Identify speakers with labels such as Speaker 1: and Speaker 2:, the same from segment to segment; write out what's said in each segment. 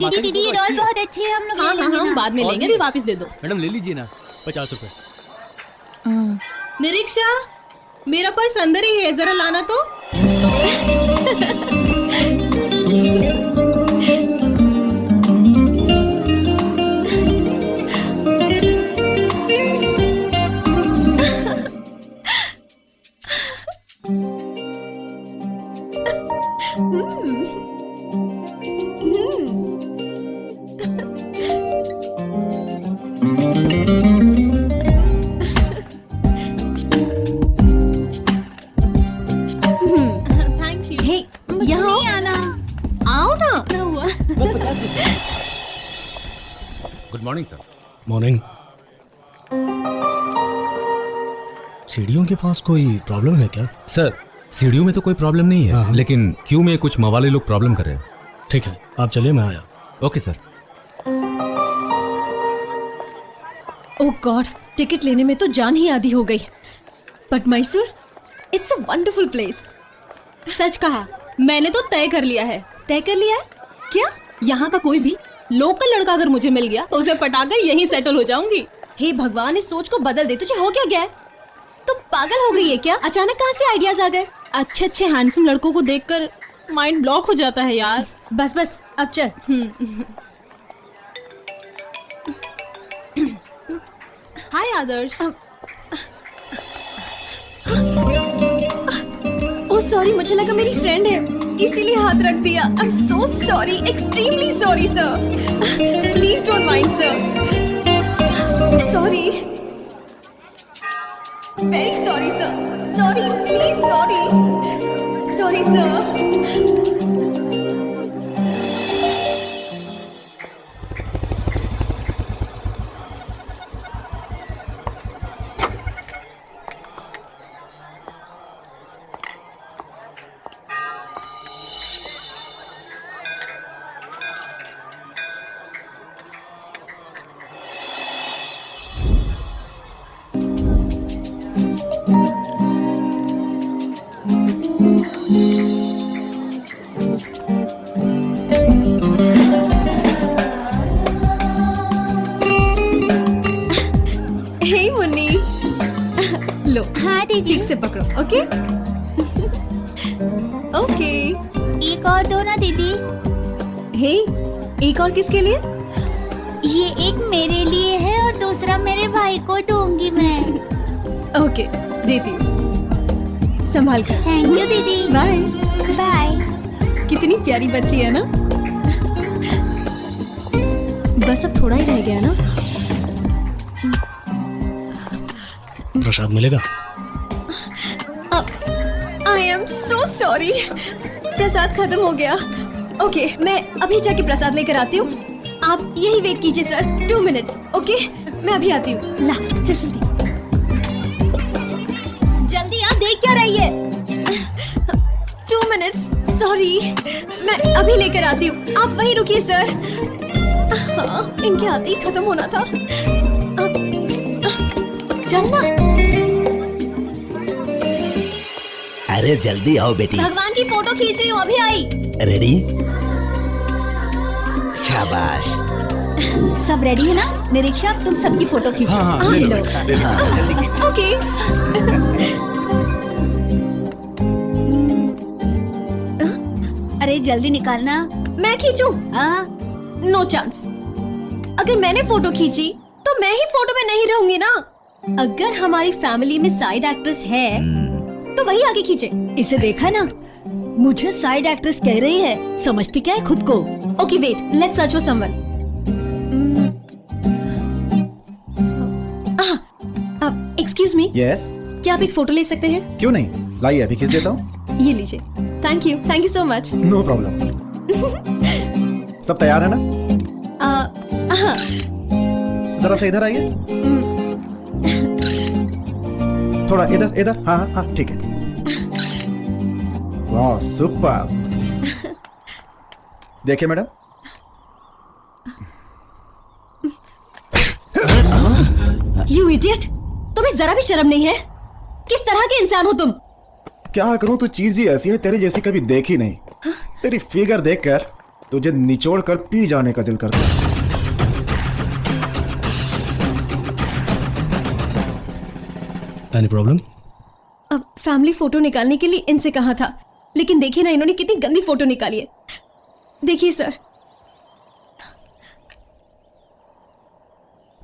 Speaker 1: दीदी दीदी ये रोल बहुत अच्छी है, हम लोग
Speaker 2: हाँ
Speaker 1: ले
Speaker 2: हाँ
Speaker 1: लेंगे
Speaker 2: हम
Speaker 1: ना।
Speaker 2: बाद में लेंगे, अभी वापस दे दो।
Speaker 3: मैडम ले लीजिए ना, 50 रुपए।
Speaker 2: निरीक्षा, मेरा पर्स अंदर ही है, जरा लाना तो। Thank you. हे, यहाँ
Speaker 1: नहीं आना।
Speaker 2: आओ ना। क्या हुआ?
Speaker 4: Good morning sir.
Speaker 3: मॉर्निंग। सीढ़ियों के पास कोई प्रॉब्लम है क्या?
Speaker 4: सर सीढ़ियों में तो कोई प्रॉब्लम नहीं है,
Speaker 3: हाँ।
Speaker 4: लेकिन क्यू में कुछ मवाले लोग प्रॉब्लम कर रहे हैं।
Speaker 3: ठीक है, आप चलिए, मैं आया।
Speaker 4: Okay sir.
Speaker 2: Oh God, ticket लेने में तो जान ही आधी हो गई। But Mysore, it's a wonderful place. सच कहा, मैंने तो तय कर लिया है। तय कर लिया है? क्या? यहाँ का कोई भी लोकल लड़का अगर मुझे मिल गया तो उसे पटाकर यहीं सेटल हो जाऊंगी। हे भगवान, इस सोच को बदल दे। तुझे हो क्या गया है? तू पागल हो गई है क्या? अचानक कहाँ से आइडियाज आ गए? अच्छे अच्छे हैंडसम लड़कों को देखकर माइंड ब्लॉक हो जाता है यार। बस बस, अब चल। हाय आदर्श। ओह सॉरी, मुझे लगा मेरी फ्रेंड है, इसीलिए हाथ रख दिया। I am so sorry, extremely sorry sir. Please don't mind sir. Sorry, very sorry sir. Sorry, please sorry. Sorry sir. Hey Munni, लो।
Speaker 1: हाँ दीदी।
Speaker 2: ठीक से पकड़ो, ओके? ओके।
Speaker 1: एक और दो ना दीदी।
Speaker 2: हे, एक और किसके लिए?
Speaker 1: ये एक मेरे लिए है और दूसरा मेरे भाई को दूंगी मैं।
Speaker 2: ओके, देती हूँ। संभाल कर।
Speaker 1: थैंक यू दीदी।
Speaker 2: बाय।
Speaker 1: बाय।
Speaker 2: कितनी प्यारी बच्ची है ना। बस अब थोड़ा ही रह गया ना।
Speaker 3: प्रसाद मिलेगा?
Speaker 2: आई एम सो सॉरी, प्रसाद खत्म हो गया। ओके, मैं अभी जाके प्रसाद लेकर आती हूँ। आप यही वेट कीजिए सर, 2 मिनट्स। ओके, मैं अभी आती हूँ। ला, चल जल्दी जल्दी आ, देख क्या रही है? 2 मिनट्स, सॉरी, मैं अभी लेकर आती हूँ। आप वहीं रुकिए सर। हाँ, इनके आते ही खत्म होना था। चलना।
Speaker 5: अरे जल्दी आओ बेटी।
Speaker 2: भगवान की फोटो खींच रही हूँ, अभी आई।
Speaker 5: रेडी? शाबाश।
Speaker 1: सब रेडी है ना? निरीक्षा, तुम सबकी फोटो खींचो।
Speaker 3: हाँ, ले लो, ले लो।
Speaker 5: जल्दी कीजिए।
Speaker 2: ओके।
Speaker 1: अरे जल्दी निकालना।
Speaker 2: मैं खींचूं?
Speaker 1: हाँ
Speaker 2: नो चांस। अगर मैंने फोटो खींची तो मैं ही फोटो में नहीं रहूंगी ना। अगर हमारी फैमिली में साइड एक्ट्रेस है तो वही आगे खींचे।
Speaker 1: इसे देखा ना, मुझे साइड एक्ट्रेस कह रही है, समझती क्या है खुद को?
Speaker 2: Okay wait, let's search for someone. Excuse me,
Speaker 6: yes.
Speaker 2: क्या आप एक फोटो ले सकते हैं?
Speaker 6: क्यों नहीं, लाइए अभी खींच देता हूँ।
Speaker 2: ये लीजिए। Thank you so much.
Speaker 6: No problem. सब तैयार है ना?
Speaker 2: हाँ।
Speaker 6: जरा सा इधर आइए। थोड़ा इधर इधर। हाँ हाँ हाँ, ठीक है। वाह सुपर। देखिए मैडम।
Speaker 2: यू इडियट, तुम्हें जरा भी शर्म नहीं है? किस तरह के इंसान हो तुम?
Speaker 6: क्या करूं, तू चीज ही ऐसी है, तेरी जैसी कभी देखी नहीं। तेरी फिगर देखकर तुझे निचोड़ कर पी जाने का दिल करता है।
Speaker 3: Any problem?
Speaker 2: अब फैमिली फोटो निकालने के लिए इनसे कहा था, लेकिन देखिए ना इन्होंने कितनी गंदी फोटो निकाली है। देखिए सर।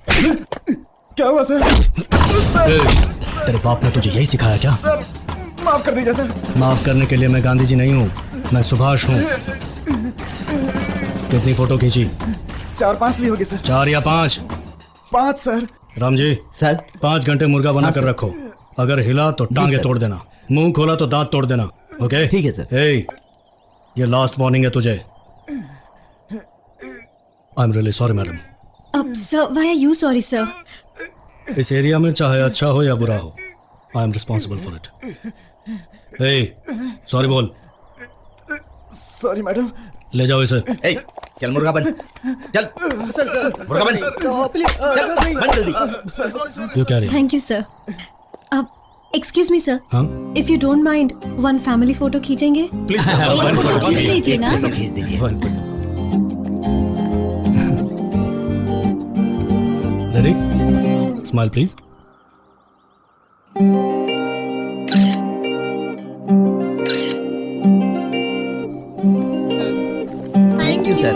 Speaker 6: क्या हुआ सर?
Speaker 3: तेरे बाप ने तुझे यही सिखाया क्या?
Speaker 6: सर माफ कर दीजिए सर।
Speaker 3: माफ करने के लिए मैं गांधी जी नहीं हूँ, मैं सुभाष हूँ। कितनी फोटो खींची?
Speaker 6: 4-5 ली होगी सर।
Speaker 3: 4 या 5?
Speaker 6: 5 सर।
Speaker 3: राम जी
Speaker 5: सर
Speaker 3: 5 घंटे मुर्गा बना कर रखो। अगर हिला तो टांगे
Speaker 5: सर।
Speaker 3: तोड़ देना, मुंह खोला तो दांत तोड़ देना। ओके
Speaker 5: ठीक है सर।
Speaker 3: ये लास्ट वार्निंग है तुझे। I am really sorry madam.
Speaker 2: अब sir why are you sorry sir?
Speaker 3: इस एरिया में चाहे अच्छा हो या बुरा हो, I am responsible for it. Sorry बोल।
Speaker 6: Sorry madam.
Speaker 3: ले जाओ इसे।
Speaker 5: ए, चल मुर्गा बन, चल मुर्गा बन, चल बन जल्दी।
Speaker 3: You carry.
Speaker 2: Thank you sir. अब एक्सक्यूज मी सर,
Speaker 3: हाँ
Speaker 2: if you don't mind one family photo खींचेंगे?
Speaker 3: प्लीज।
Speaker 1: लीजिए ना।
Speaker 5: फोटो खींच दीजिए।
Speaker 3: Ready? Smile please.
Speaker 5: Thank you sir.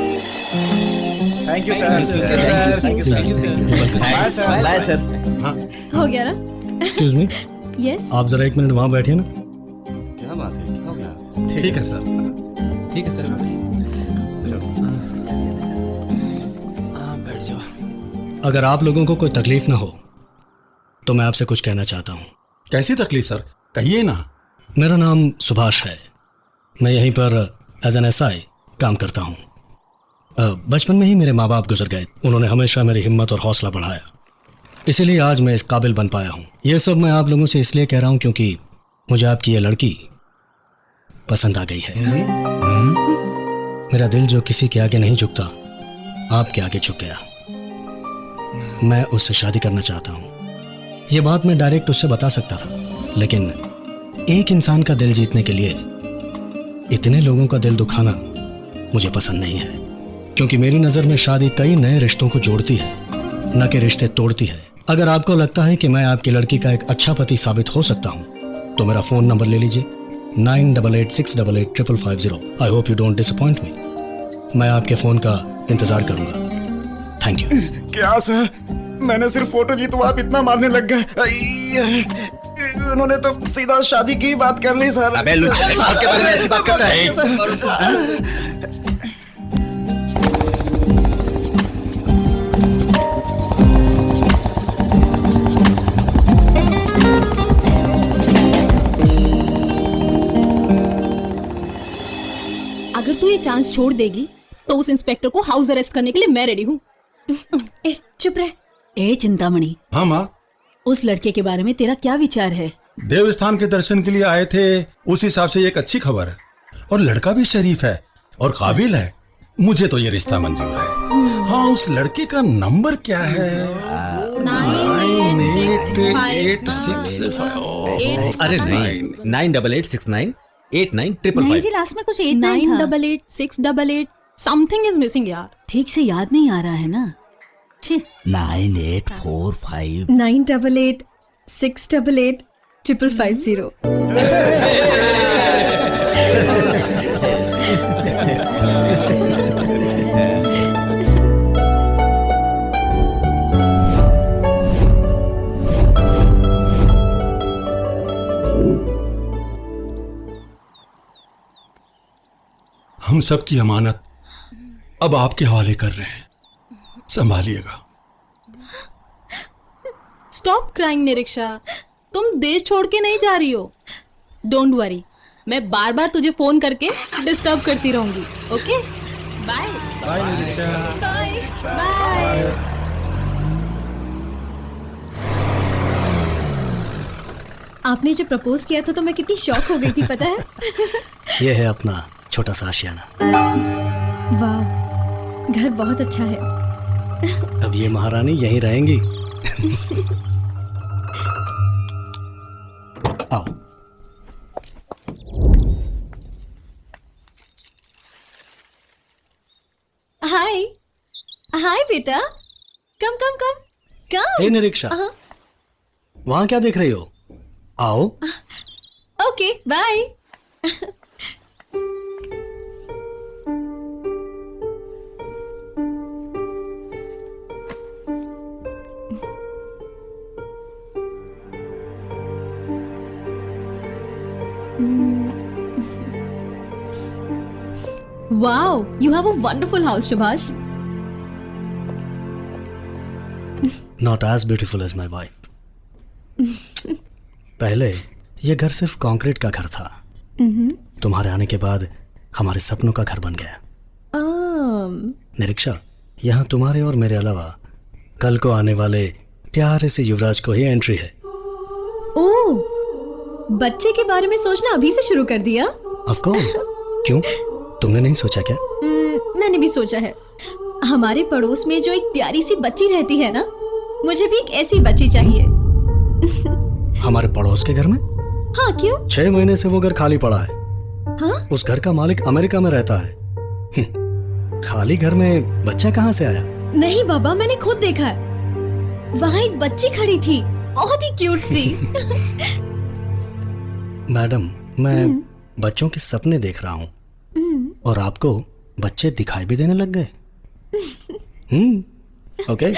Speaker 6: Thank you sir. Thank you sir.
Speaker 5: Bye sir.
Speaker 2: हो गया ना?
Speaker 3: Excuse me,
Speaker 2: yes.
Speaker 3: आप जरा 1 मिनट वहां बैठिए ना।
Speaker 6: ठीक है सर।
Speaker 4: ठीक है सर।
Speaker 3: अगर आप लोगों को कोई तकलीफ ना हो तो मैं आपसे कुछ कहना चाहता हूँ।
Speaker 7: कैसी तकलीफ सर, कहिए ना।
Speaker 3: मेरा नाम सुभाष है, मैं यहीं पर एज एन एसआई काम करता हूँ। बचपन में ही मेरे माँ बाप गुजर गए, उन्होंने हमेशा मेरी हिम्मत और हौसला बढ़ाया, इसीलिए आज मैं इस काबिल बन पाया हूँ। ये सब मैं आप लोगों से इसलिए कह रहा हूँ क्योंकि मुझे आपकी ये लड़की पसंद आ गई है। मेरा दिल जो किसी के आगे नहीं झुकता, आपके आगे झुक गया। मैं उससे शादी करना चाहता हूँ। ये बात मैं डायरेक्ट उससे बता सकता था, लेकिन एक इंसान का दिल जीतने के लिए इतने लोगों का दिल दुखाना मुझे पसंद नहीं है, क्योंकि मेरी नज़र में शादी कई नए रिश्तों को जोड़ती है, न कि रिश्ते तोड़ती है। अगर आपको लगता है कि मैं आपकी लड़की का एक अच्छा पति साबित हो सकता हूँ तो मेरा फ़ोन नंबर ले लीजिए, 9886885550। I hope you don't disappoint मी। मैं आपके फ़ोन का इंतज़ार करूँगा। Thank you.
Speaker 6: क्या सर, मैंने सिर्फ फोटो ली तो आप इतना मारने लग गए। उन्होंने तो सीधा शादी की बात कर ली सर।
Speaker 5: अबे लुच्चा, साहब के बारे में ऐसी बात करता है?
Speaker 8: अगर तू ये चांस छोड़ देगी तो उस इंस्पेक्टर को हाउस अरेस्ट करने के लिए मैं रेडी हूँ।
Speaker 2: ए, चुप रह।
Speaker 9: ए चिंतामणि,
Speaker 7: हाँ माँ,
Speaker 9: उस लड़के के बारे में तेरा क्या विचार है?
Speaker 7: देवस्थान के दर्शन के लिए आए थे, उस हिसाब से ये एक अच्छी खबर है। और लड़का भी शरीफ है और काबिल है। मुझे तो ये रिश्ता मंजूर है। हाँ, उस लड़के का नंबर क्या है?
Speaker 8: 988658
Speaker 4: अरे नहीं, 9886989555।
Speaker 1: नहीं जी, लास्ट में कुछ 89 था।
Speaker 8: 988688 समथिंग इज मिसिंग यार।
Speaker 9: ठीक से याद नहीं आ रहा है ना?
Speaker 5: 9845।
Speaker 2: 9886885550।
Speaker 7: हम सब की अमानत अब आपके हवाले कर रहे हैं, संभालिएगा।
Speaker 8: स्टॉप क्राइंग निरीक्षा, तुम देश छोड़ के नहीं जा रही हो। डोंट वरी, मैं बार बार तुझे फोन करके डिस्टर्ब करती रहूंगी। Okay, bye bye Nireeksha, bye bye.
Speaker 2: आपने जब प्रपोज किया था तो मैं कितनी शॉक हो गई थी, पता है?
Speaker 3: ये है अपना छोटा सा आशियाना।
Speaker 2: वाह, घर बहुत अच्छा है।
Speaker 3: अब ये महारानी यहीं रहेंगी। आओ।
Speaker 2: हाय बेटा, कम कम कम कम।
Speaker 3: हे निरीक्षा, वहां क्या देख रही हो? आओ।
Speaker 2: Okay bye. Wow, you have a wonderful house, Subhash.
Speaker 3: Not as beautiful as my wife. पहले ये घर सिर्फ कंक्रीट का घर था। तुम्हारे आने के बाद हमारे सपनों का घर बन गया। निरीक्षा, यहाँ तुम्हारे और मेरे अलावा कल को आने वाले प्यारे से युवराज को ही एंट्री है।
Speaker 2: ओह, बच्चे के बारे में सोचना अभी से शुरू कर दिया?
Speaker 3: Of course. क्यों? तुमने नहीं सोचा क्या?
Speaker 2: मैंने भी सोचा है। हमारे पड़ोस में जो एक प्यारी सी बच्ची रहती है ना, मुझे भी एक ऐसी बच्ची चाहिए।
Speaker 3: हमारे पड़ोस के घर में?
Speaker 2: हाँ, क्यों?
Speaker 3: 6 महीने से वो घर खाली पड़ा है।
Speaker 2: हाँ?
Speaker 3: उस घर का मालिक अमेरिका में रहता है। खाली घर में बच्चा कहाँ से आया?
Speaker 2: नहीं बाबा, मैंने खुद देखा है। वहाँ एक बच्ची खड़ी थी, बहुत ही क्यूट सी।
Speaker 3: मैडम, मैं बच्चों के सपने देख रहा हूँ और आपको बच्चे दिखाई भी देने लग गए। Okay,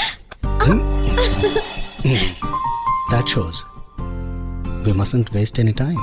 Speaker 3: that shows we mustn't waste any time.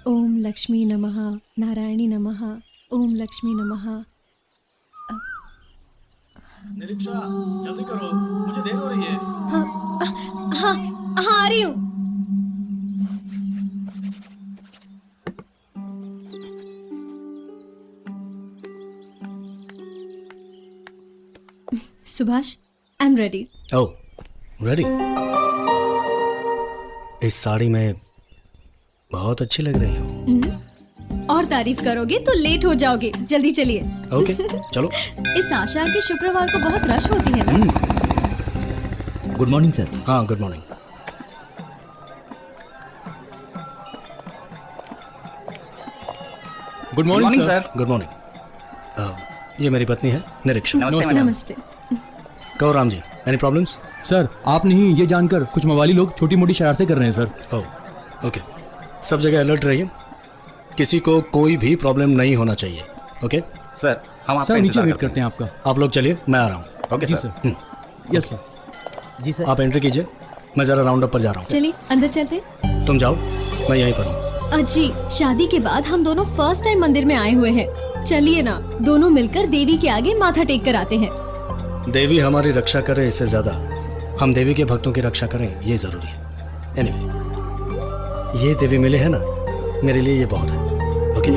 Speaker 2: ओम लक्ष्मी नमः, नारायणी नमः, ओम लक्ष्मी नमः।
Speaker 3: निरीक्षा, जल्दी करो, मुझे देर हो रही है।
Speaker 2: हाँ, आ रही हूँ। सुभाष, आई एम रेडी।
Speaker 3: Oh, ready? इस साड़ी में बहुत अच्छी लग रही हो।
Speaker 2: और तारीफ करोगे तो लेट हो जाओगे, जल्दी चलिए।
Speaker 3: ओके, चलो।
Speaker 2: इस आषाढ़ के शुक्रवार को बहुत रश होती है ना।
Speaker 5: Good morning sir.
Speaker 3: हाँ, good morning.
Speaker 4: Good morning sir.
Speaker 3: Good morning. ये मेरी पत्नी है निरीक्षा।
Speaker 2: नमस्ते।
Speaker 3: कहो Ram ji, any problems?
Speaker 4: Sir, आप नहीं ये जानकर कुछ मवाली लोग छोटी मोटी शरारतें कर रहे हैं सर।
Speaker 3: ओह, ओके। सब जगह अलर्ट रहिए, किसी को कोई भी प्रॉब्लम नहीं होना चाहिए। ओके
Speaker 5: सर, हम आपका
Speaker 4: सर नीचे
Speaker 5: इंतजार
Speaker 4: वेट
Speaker 5: करते
Speaker 4: करते हैं आपका।
Speaker 3: आप लोग चलिए, मैं आ रहा हूँ।
Speaker 5: ओके
Speaker 4: जी
Speaker 5: सर।
Speaker 4: Yes sir.
Speaker 5: जी सर।
Speaker 3: आप एंट्री कीजिए, मैं जरा राउंड अप पर जा रहा हूँ।
Speaker 2: चलिए अंदर चलते।
Speaker 3: तुम जाओ, मैं यहीं पर हूँ।
Speaker 2: अजी, शादी के बाद हम दोनों फर्स्ट टाइम मंदिर में आए हुए हैं। चलिए ना, दोनों मिलकर देवी के आगे माथा टेक कर आते हैं।
Speaker 3: देवी हमारी रक्षा करे, इससे ज्यादा हम देवी के भक्तों की रक्षा करें, ये जरूरी है। एनीवे, ये देवी मिले है ना, मेरे लिए ये बहुत है। ओके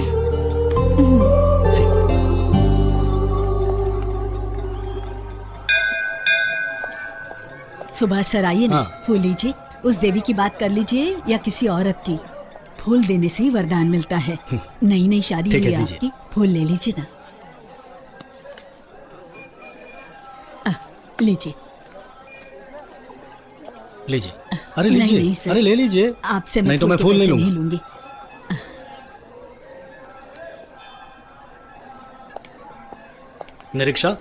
Speaker 9: सुभाष सर आइए ना,
Speaker 3: हाँ।
Speaker 9: फूल लीजिए। उस देवी की बात कर लीजिए या किसी औरत की, फूल देने से ही वरदान मिलता है। नई नई शादी
Speaker 3: ठीक
Speaker 9: हुई
Speaker 3: है, दीजिए।
Speaker 9: आपकी, फूल ले लीजिए ना। लीजिए।
Speaker 3: लीजिए। अरे
Speaker 9: नहीं,
Speaker 3: लीजिए।
Speaker 9: नहीं सर।
Speaker 3: अरे ले लीजिए।
Speaker 9: आपसे
Speaker 3: नहीं तो मैं
Speaker 9: फूल
Speaker 3: फूल
Speaker 9: के
Speaker 3: नहीं
Speaker 9: पैसे
Speaker 3: लूंगी। निरीक्षा,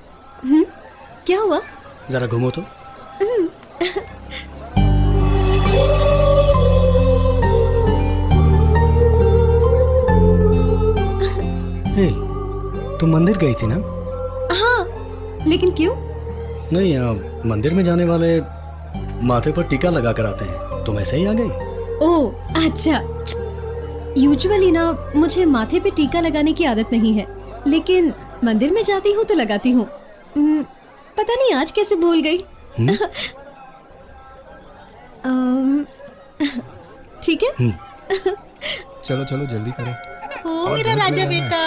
Speaker 2: क्या हुआ?
Speaker 3: जरा घूमो तो। हे, तुम मंदिर गई थी ना?
Speaker 2: हाँ, लेकिन क्यों?
Speaker 3: नहीं, मंदिर में जाने वाले माथे पर टीका लगा कर आते हैं। तुम ऐसे ही आ गई?
Speaker 2: ओह अच्छा। यूजुअली ना मुझे माथे पे टीका लगाने की आदत नहीं है, लेकिन मंदिर में जाती हूँ तो लगाती हूँ। पता नहीं आज कैसे भूल गई। ठीक है।
Speaker 6: चलो चलो जल्दी करो।
Speaker 8: ओ मेरा राजा बेटा,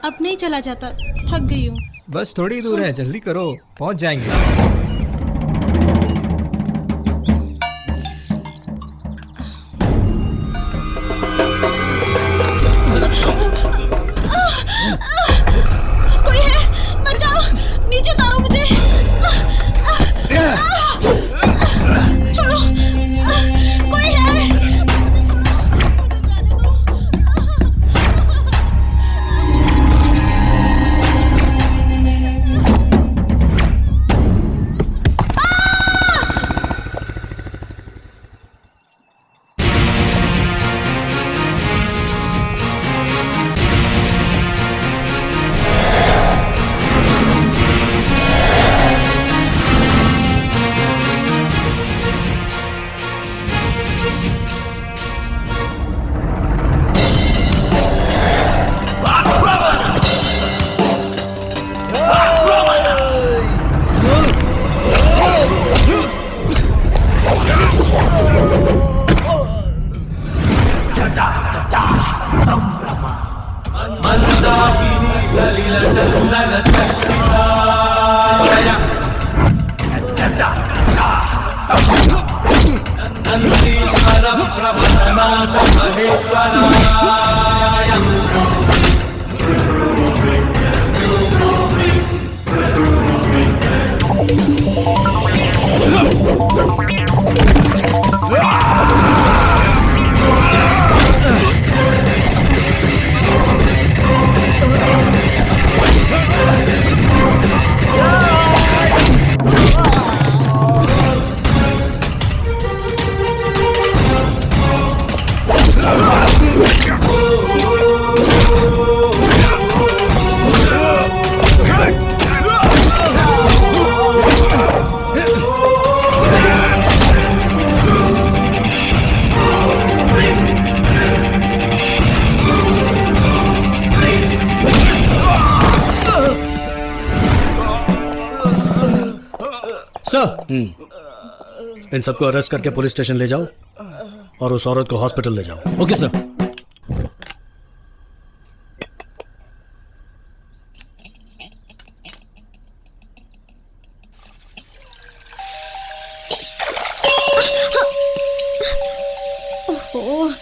Speaker 8: अब नहीं चला जाता, थक गई हूँ।
Speaker 6: बस थोड़ी दूर है, जल्दी करो, पहुंच जाएंगे।
Speaker 8: कोई है, बचाओ, नीचे उतारो मुझे। छोड़ो, कोई है।
Speaker 3: इन सबको अरेस्ट करके पुलिस स्टेशन ले जाओ और उस औरत को हॉस्पिटल ले जाओ।
Speaker 4: Okay sir.
Speaker 2: ओह,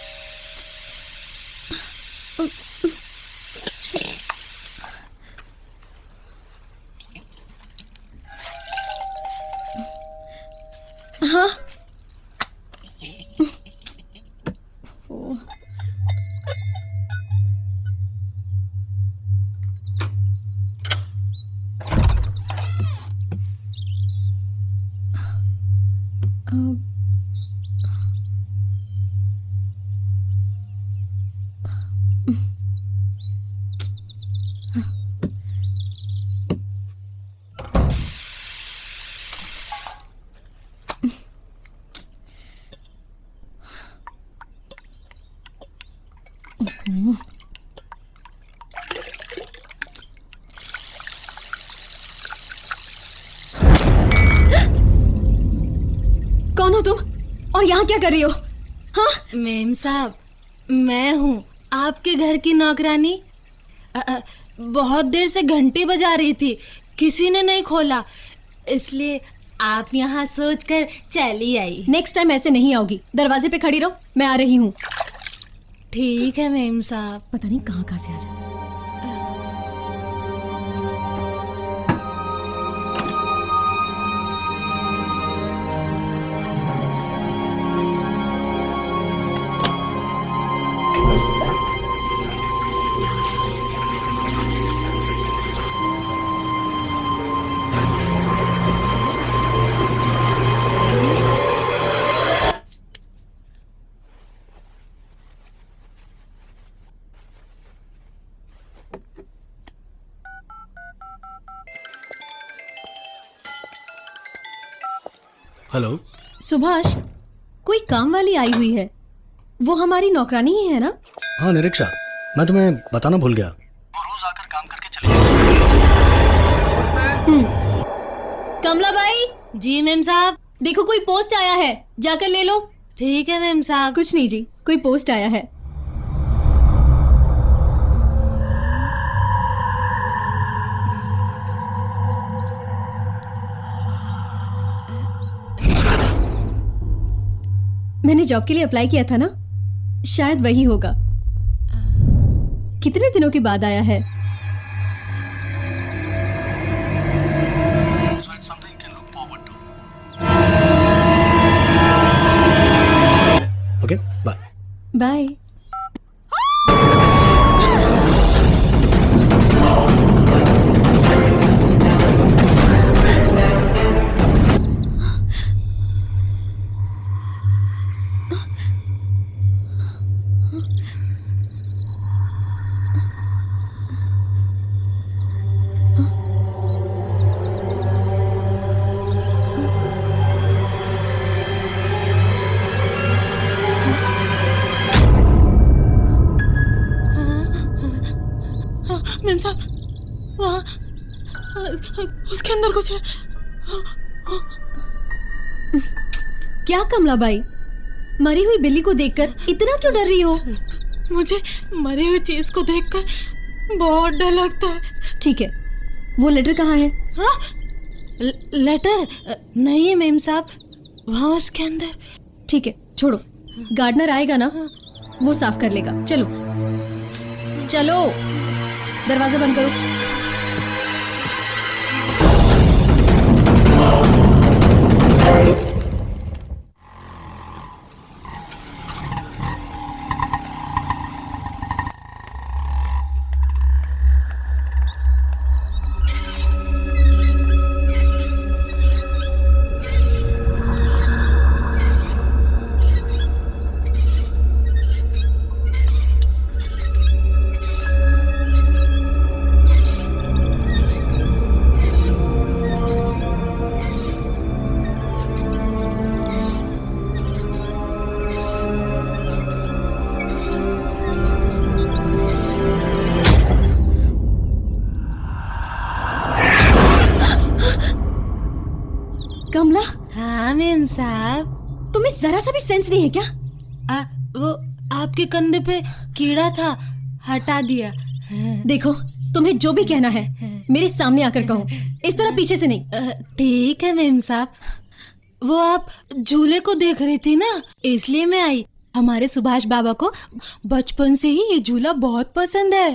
Speaker 2: हाँ। ओह। कौन हो तुम और यहाँ क्या कर रही हो? हाँ?
Speaker 8: मेम साहब, मैं हूँ आपके घर की नौकरानी। बहुत देर से घंटी बजा रही थी, किसी ने नहीं खोला, इसलिए आप यहाँ सोचकर चली आई।
Speaker 2: नेक्स्ट टाइम ऐसे नहीं आओगी। दरवाजे पे खड़ी रहो, मैं आ रही हूँ।
Speaker 8: ठीक है मेम साहब।
Speaker 2: पता नहीं कहाँ से आ जाती है।
Speaker 3: हेलो।
Speaker 2: सुभाष, कोई काम वाली आई हुई है, वो हमारी नौकरानी ही है ना?
Speaker 3: हाँ निरीक्षा, मैं तुम्हें बताना भूल गया, वो रोज आकर काम करके चली जाती है।
Speaker 2: कमला बाई।
Speaker 8: जी मैम साहब।
Speaker 2: देखो कोई पोस्ट आया है, जाकर ले लो।
Speaker 8: ठीक है मैम साहब।
Speaker 2: कुछ नहीं जी, कोई पोस्ट आया है। मैंने जॉब के लिए अप्लाई किया था ना, शायद वही होगा। कितने दिनों के बाद आया है?
Speaker 3: Okay, bye.
Speaker 2: बाय।
Speaker 8: मैम साहब, वहाँ उसके अंदर कुछ है।
Speaker 2: क्या कमला बाई, मरी हुई बिल्ली को देखकर इतना क्यों डर रही हो?
Speaker 8: मुझे मरी हुई चीज को देखकर बहुत डर लगता है।
Speaker 2: ठीक है, वो लेटर कहाँ है?
Speaker 8: हाँ? लेटर नहीं है मैम साहब, वहाँ उसके अंदर।
Speaker 2: ठीक है, छोड़ो, गार्डनर आएगा ना, वो साफ कर लेगा। चलो चलो, दरवाजा बंद करो। कमला।
Speaker 8: हाँ मैम साहब।
Speaker 2: तुम्हें जरा सा भी सेंस नहीं है क्या?
Speaker 8: वो आपके कंधे पे कीड़ा था, हटा दिया।
Speaker 2: देखो, तुम्हें जो भी कहना है मेरे सामने आकर कहो, इस तरह पीछे से नहीं।
Speaker 8: ठीक है मैम साहब। वो आप झूले को देख रही थी ना, इसलिए मैं आई। हमारे सुभाष बाबा को बचपन से ही ये झूला बहुत पसंद है।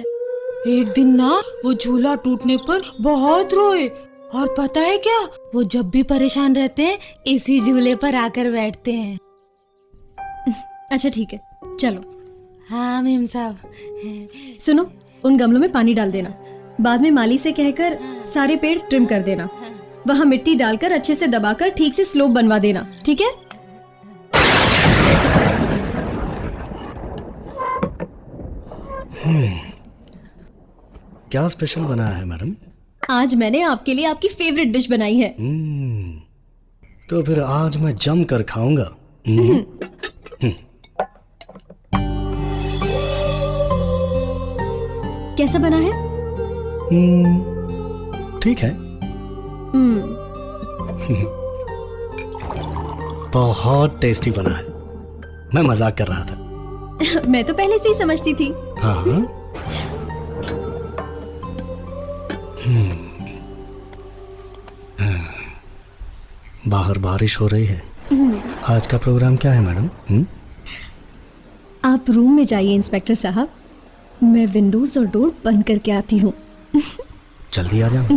Speaker 8: एक दिन ना वो झूला टूटने पर बहुत रोए, और पता है क्या, वो जब भी परेशान रहते हैं इसी झूले पर आकर बैठते हैं।
Speaker 2: अच्छा ठीक है, चलो।
Speaker 8: हाँ मैम साहब।
Speaker 2: सुनो, उन गमलों में पानी डाल देना, बाद में माली से कहकर सारे पेड़ ट्रिम कर देना, वहाँ मिट्टी डालकर अच्छे से दबाकर ठीक से स्लोप बनवा देना, ठीक है?
Speaker 3: क्या स्पेशल बना है मैडम?
Speaker 2: आज मैंने आपके लिए आपकी फेवरेट डिश बनाई है।
Speaker 3: तो फिर आज मैं जम कर खाऊंगा।
Speaker 2: कैसा बना है?
Speaker 3: ठीक है। बहुत टेस्टी बना है। मैं मजाक कर रहा था।
Speaker 2: मैं तो पहले से ही समझती थी।
Speaker 3: हाँ। बाहर बारिश हो रही है। आज का प्रोग्राम क्या है मैडम?
Speaker 2: आप रूम में जाइए इंस्पेक्टर साहब, मैं विंडोज और डोर बंद करके आती हूँ।
Speaker 3: जल्दी आ जाना।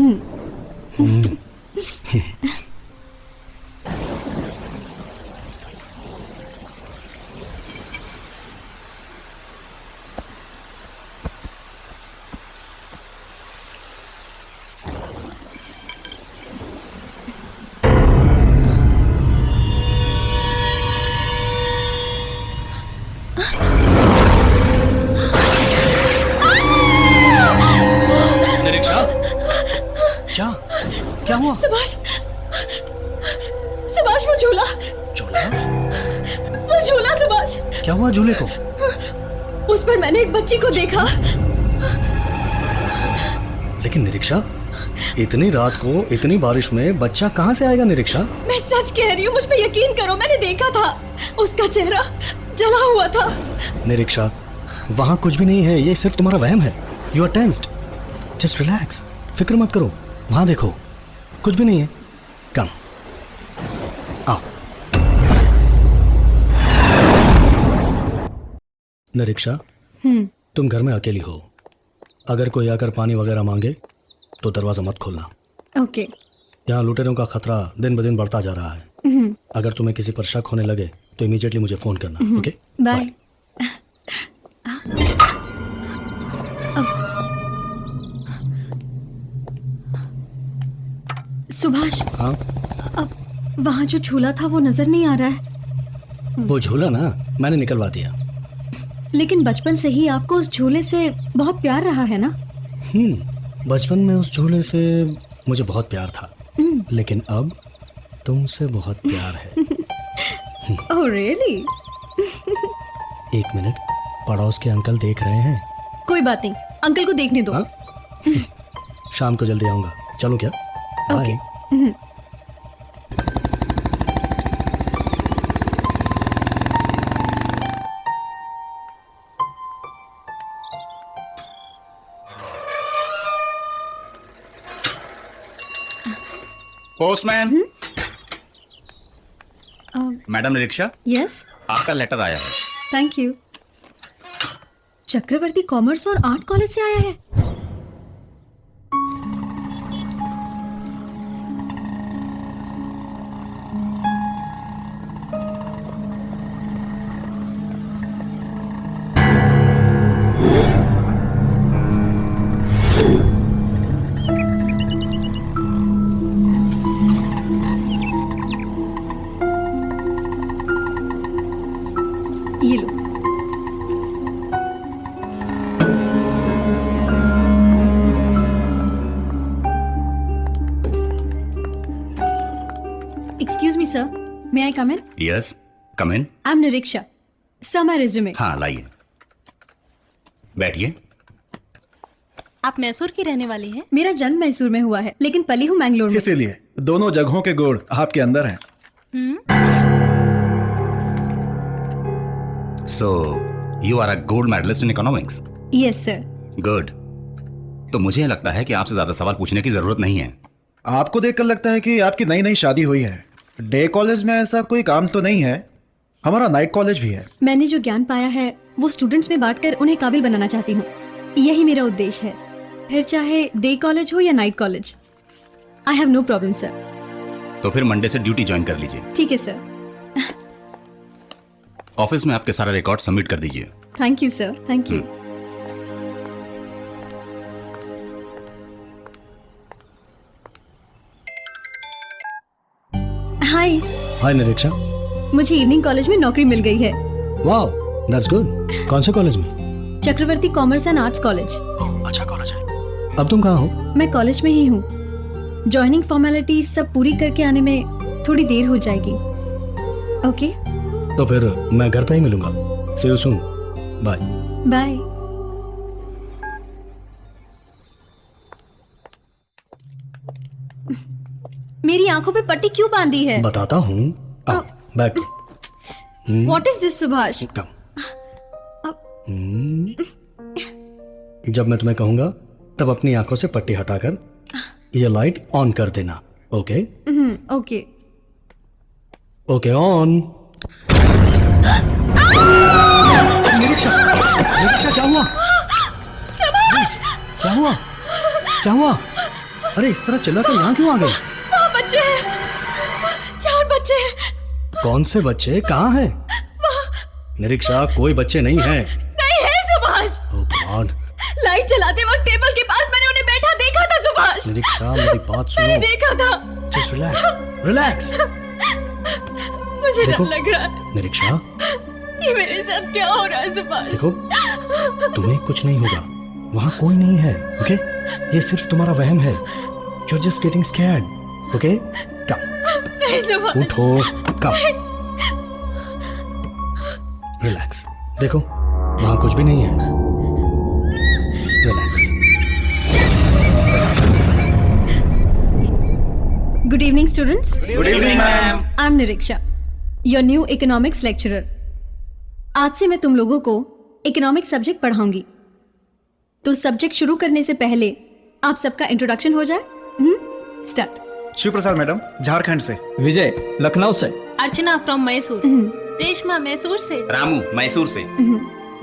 Speaker 3: क्या हुआ?
Speaker 2: सुभाष, सुभाष सुभाष वो झूला,
Speaker 3: झूला?
Speaker 2: वो झूला सुभाष,
Speaker 3: क्या हुआ झूले को?
Speaker 2: उस पर मैंने एक बच्ची को देखा।
Speaker 3: लेकिन निरीक्षा, इतनी रात को इतनी बारिश में बच्चा कहाँ से आएगा निरीक्षा?
Speaker 2: मैं सच कह रही हूँ, मुझ पे यकीन करो, मैंने देखा था। उसका चेहरा जला हुआ था।
Speaker 3: निरीक्षा, वहाँ कुछ भी नहीं है, ये सिर्फ तुम्हारा वहम है। You are tensed, just relax, फिक्र मत करो। वहाँ देखो, कुछ भी नहीं है। कम, आओ। निरीक्षा, तुम घर में अकेली हो। अगर कोई आकर पानी वगैरह मांगे तो दरवाजा मत खोलना।
Speaker 2: ओके।
Speaker 3: यहाँ लुटेरों का खतरा दिन ब दिन बढ़ता जा रहा है। अगर तुम्हें किसी पर शक होने लगे तो इमीडिएटली मुझे फोन करना। Okay,
Speaker 2: bye. सुभाष,
Speaker 3: हाँ,
Speaker 2: अब वहाँ जो झूला था वो नजर नहीं आ रहा है।
Speaker 3: वो झूला ना मैंने निकलवा दिया।
Speaker 2: लेकिन बचपन से ही आपको उस झूले से बहुत प्यार रहा है ना?
Speaker 3: बचपन में उस झूले से मुझे बहुत प्यार था, लेकिन अब तुमसे बहुत प्यार है।
Speaker 2: Oh really?
Speaker 3: एक मिनट, पड़ोस के अंकल देख रहे हैं।
Speaker 2: कोई बात नहीं, अंकल को देखने दो।
Speaker 3: हाँ? शाम को जल्दी आऊंगा। चलो क्या?
Speaker 2: Okay.
Speaker 3: Bye.
Speaker 5: Postman. Madam Nireeksha,
Speaker 2: yes,
Speaker 5: आपका लेटर आया है।
Speaker 2: Thank you. चक्रवर्ती कॉमर्स और आर्ट कॉलेज से आया है। ये लो। Excuse me sir, may I come in?
Speaker 5: Yes, come in.
Speaker 2: I am Nireeksha. Sir, my resume.
Speaker 5: हाँ, लाइए, बैठिए।
Speaker 8: आप मैसूर की रहने वाली हैं?
Speaker 2: मेरा जन्म मैसूर में हुआ है, लेकिन पली हूँ मैंगलोर में।
Speaker 6: इसीलिए दोनों जगहों के गुण आपके अंदर हैं।
Speaker 5: So you are a gold medallist in economics?
Speaker 2: Yes sir.
Speaker 5: Good. तो मुझे लगता है कि आपसे ज्यादा सवाल पूछने की जरूरत नहीं है।
Speaker 6: आपको देखकर लगता है कि आपकी नई नई शादी हुई है। डे कॉलेज में ऐसा कोई काम तो नहीं है, हमारा नाइट कॉलेज भी है।
Speaker 2: मैंने जो ज्ञान पाया है वो स्टूडेंट्स में बांटकर उन्हें काबिल बनाना चाहती हूँ। यही मेरा उद्देश्य है, फिर चाहे डे कॉलेज हो या night college. I have no problem sir.
Speaker 5: तो फिर मंडे से ड्यूटी ज्वाइन कर लीजिए।
Speaker 2: ठीक है सर।
Speaker 5: ऑफिस में आपके सारा रिकॉर्ड सबमिट कर दीजिए।
Speaker 2: Thank you sir, thank you. Hi.
Speaker 3: Hi Nireeksha.
Speaker 2: मुझे इवनिंग कॉलेज में नौकरी मिल गई है।
Speaker 3: Wow, that's good. कौन से कॉलेज में?
Speaker 2: Chakravarti commerce and arts college.
Speaker 3: अच्छा कॉलेज है। अब तुम कहाँ हो?
Speaker 2: मैं कॉलेज में ही हूँ। ज्वाइनिंग फॉर्मेलिटीज सब पूरी करके आने में थोड़ी देर हो जाएगी। ओके?
Speaker 3: तो फिर मैं घर पे ही मिलूंगा। See you soon. Bye.
Speaker 2: Bye. मेरी आंखों पे पट्टी क्यों बांधी है?
Speaker 3: बताता हूँ। Back.
Speaker 2: What is this Subhash?
Speaker 3: Come. जब मैं तुम्हें कहूंगा तब अपनी आंखों से पट्टी हटाकर ये लाइट ऑन कर देना। Okay?
Speaker 2: Okay.
Speaker 3: Okay, on. Nireeksha, Nireeksha क्या हुआ?
Speaker 2: सुभाष!
Speaker 3: क्या हुआ? क्या हुआ? अरे इस तरह चिल्लाकर यहाँ क्यों आ गए?
Speaker 2: वहाँ बच्चे हैं, 4 बच्चे हैं।
Speaker 3: कौन से बच्चे? कहाँ हैं? निरीक्षा, कोई बच्चे नहीं हैं।
Speaker 2: नहीं है सुभाष।
Speaker 3: ओह गॉड।
Speaker 2: लाइट जलाते वक्त टेबल के पास मैंने उन्हें बैठा देखा था सुभाष।
Speaker 3: निरीक्षा, मेरी बात सुनो।
Speaker 2: मैंने देखा था।
Speaker 3: Just relax, relax.
Speaker 2: मुझे डर
Speaker 3: देखो,
Speaker 2: लग रहा है।
Speaker 3: निरीक्षा,
Speaker 2: ये मेरे साथ क्या हो रहा है सुभाष?
Speaker 3: देखो, तुम्हें कुछ नहीं होगा। वहाँ कोई नहीं है। ओके? ये सिर्फ तुम्हारा वहम है। You're just getting scared. Okay? Come.
Speaker 2: Bye Subhash.
Speaker 3: उठो। कम। रिलैक्स। देखो वहां कुछ भी नहीं है। Relax.
Speaker 2: Good evening students.
Speaker 5: Good evening ma'am.
Speaker 2: I am Nireeksha, your new economics lecturer. आज से मैं तुम लोगों को इकोनॉमिक्स सब्जेक्ट पढ़ाऊंगी। तो सब्जेक्ट शुरू करने से पहले आप सबका इंट्रोडक्शन हो जाए। स्टार्ट।
Speaker 6: शिव प्रसाद मैडम, झारखंड से।
Speaker 4: विजय लखनऊ से।
Speaker 8: अर्चना फ्रॉम मैसूर। रेशमा मैसूर से।
Speaker 5: रामू मैसूर से।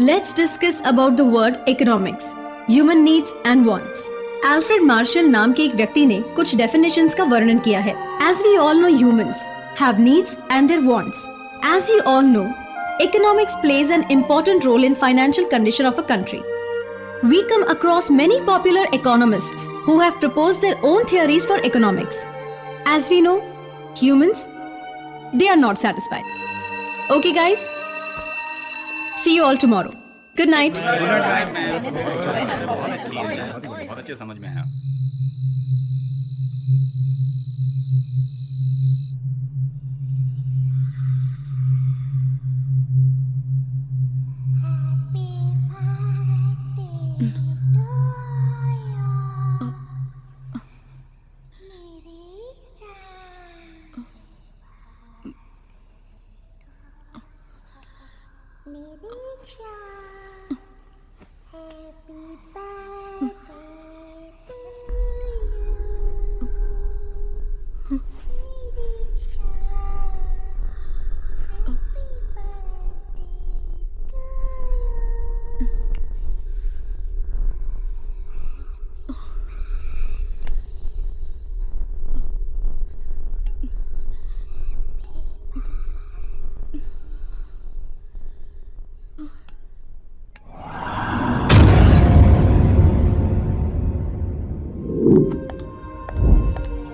Speaker 2: Let's discuss about the word economics, human needs and wants. Alfred Marshall नाम के एक व्यक्ति ने कुछ definitions का वर्णन किया है। As we all know, humans have needs and their wants. As you all know, economics plays an important role in financial condition of a country. We come across many popular economists who have proposed their own theories for economics. As we know, humans, they are not satisfied. Okay, guys? See you all tomorrow. Good night.
Speaker 5: बहुत अच्छे समझ में आया।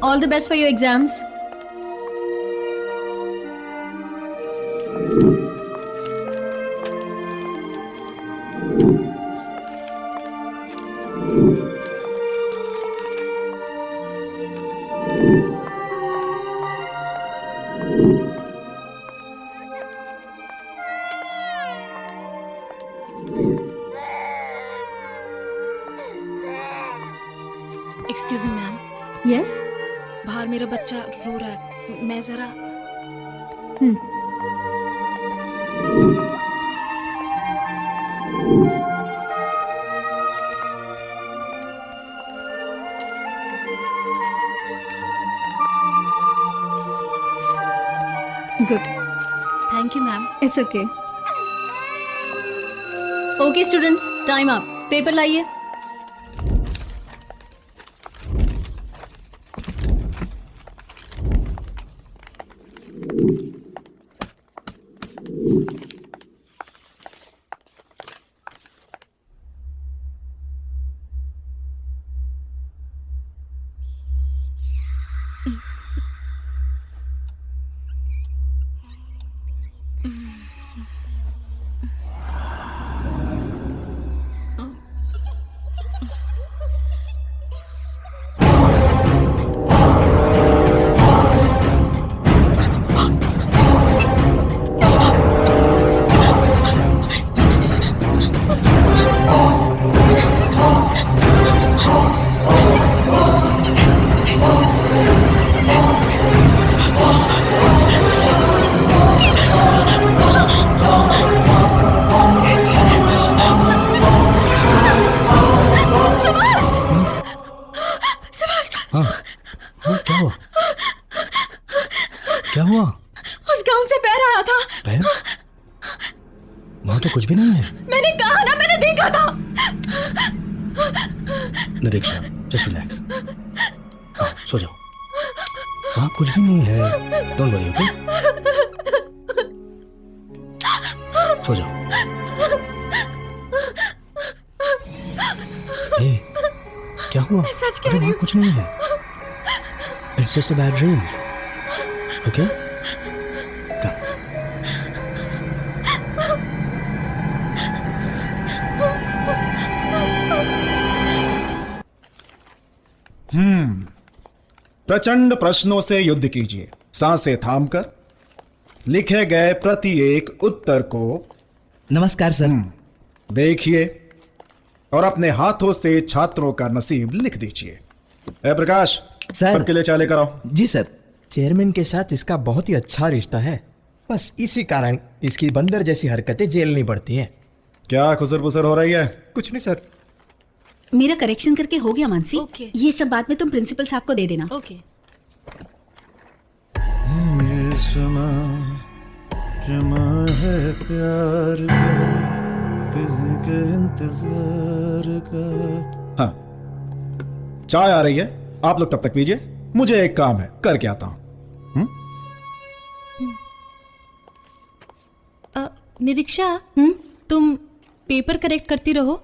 Speaker 2: All the best for your exams.
Speaker 8: Excuse me ma'am,
Speaker 2: Yes?
Speaker 8: बाहर मेरा बच्चा रो रहा है, मैं जरा।
Speaker 2: Good.
Speaker 8: Thank you ma'am.
Speaker 2: It's okay. Okay, students, time up. Paper लाइए।
Speaker 3: क्या हुआ?
Speaker 2: उस गाउन से पैर आया था।
Speaker 3: पैर? वहां तो कुछ भी नहीं है।
Speaker 2: मैंने कहा ना, मैंने देखा था।
Speaker 3: निरीक्षा, जस्ट रिलैक्स। सो जाओ। वहां कुछ भी नहीं है। Don't worry, okay? सो जाओ। हे, क्या हुआ?
Speaker 2: सच कह
Speaker 3: अरे
Speaker 2: रही
Speaker 3: वहां
Speaker 2: हूँ।
Speaker 3: कुछ नहीं है। It's just a bad dream. Okay?
Speaker 6: प्रचंड प्रश्नों से युद्ध कीजिए, सांसें थामकर लिखे गए प्रत्येक उत्तर को
Speaker 5: नमस्कार सर।
Speaker 6: देखिए और अपने हाथों से छात्रों का नसीब लिख दीजिए। ए प्रकाश,
Speaker 5: सर।
Speaker 6: सबके लिए चाय लेकर आओ।
Speaker 5: जी सर। चेयरमैन के साथ इसका बहुत ही अच्छा रिश्ता है, बस इसी कारण इसकी बंदर जैसी हरकतें झेलनी पड़ती हैं।
Speaker 6: क्या खुसर पुसर हो रही है?
Speaker 5: कुछ नहीं सर।
Speaker 9: मेरा करेक्शन करके हो गया मानसी।
Speaker 8: ओके।
Speaker 9: ये सब बात में तुम प्रिंसिपल साहब को दे देना।
Speaker 8: ओके।
Speaker 6: ये समा है प्यार का, किसी के इंतजार का। हाँ, चाय आ रही है, आप लोग तब तक पीजिए, मुझे एक काम है, करके आता हूं।
Speaker 8: निरीक्षा, तुम पेपर करेक्ट करती रहो,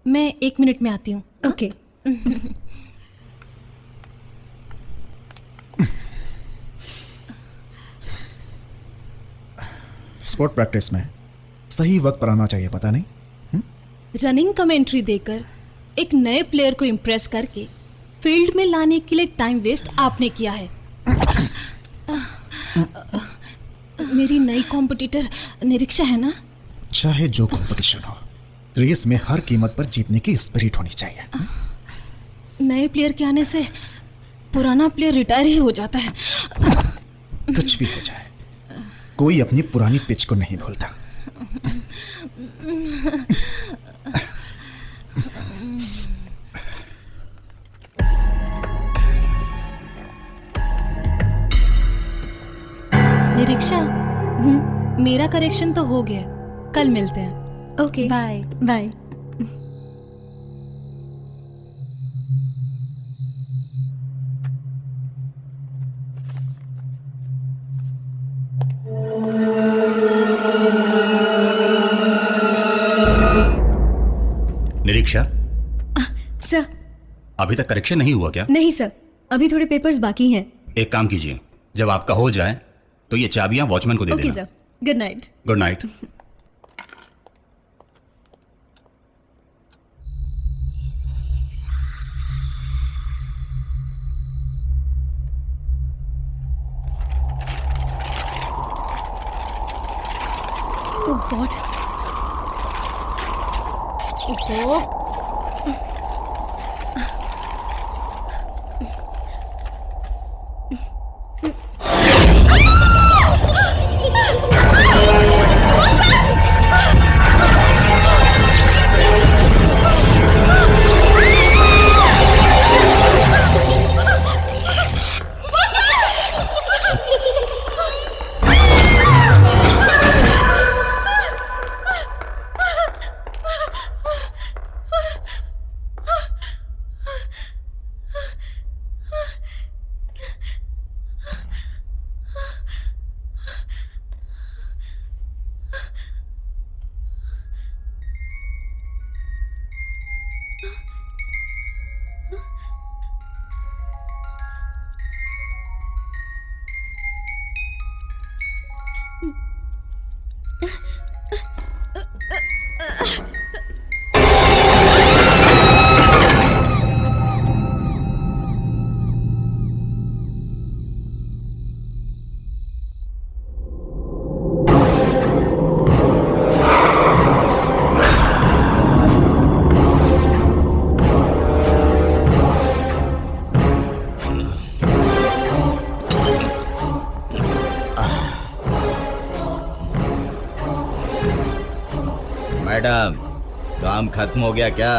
Speaker 8: मैं 1 मिनट में आती हूँ।
Speaker 2: ओके।
Speaker 6: स्पोर्ट प्रैक्टिस में सही वक्त पर आना चाहिए, पता नहीं।
Speaker 8: रनिंग कमेंट्री देकर एक नए प्लेयर को इम्प्रेस करके फील्ड में लाने के लिए टाइम वेस्ट आपने किया है। मेरी नई कॉम्पिटिटर निरीक्षा है ना?
Speaker 6: चाहे जो कंपटीशन हो, रेस में हर कीमत पर जीतने की स्पिरिट होनी चाहिए।
Speaker 8: नए प्लेयर के आने से पुराना प्लेयर रिटायर ही हो जाता है।
Speaker 6: कुछ भी हो जाए, कोई अपनी पुरानी पिच को नहीं भूलता।
Speaker 8: निरीक्षा, मेरा करेक्शन तो हो गया, कल मिलते हैं।
Speaker 2: Okay,
Speaker 8: bye
Speaker 2: bye.
Speaker 10: Nireeksha,
Speaker 2: sir.
Speaker 10: अभी तक करेक्शन नहीं हुआ क्या?
Speaker 2: नहीं सर, अभी थोड़े पेपर्स बाकी हैं।
Speaker 10: एक काम कीजिए, जब आपका हो जाए तो ये चाबियां वॉचमैन को दे
Speaker 2: ओके
Speaker 10: देना।
Speaker 2: Sir, good night.
Speaker 10: Good night.
Speaker 2: Oh God.
Speaker 8: ओहो,
Speaker 5: मैडम, काम खत्म हो गया क्या?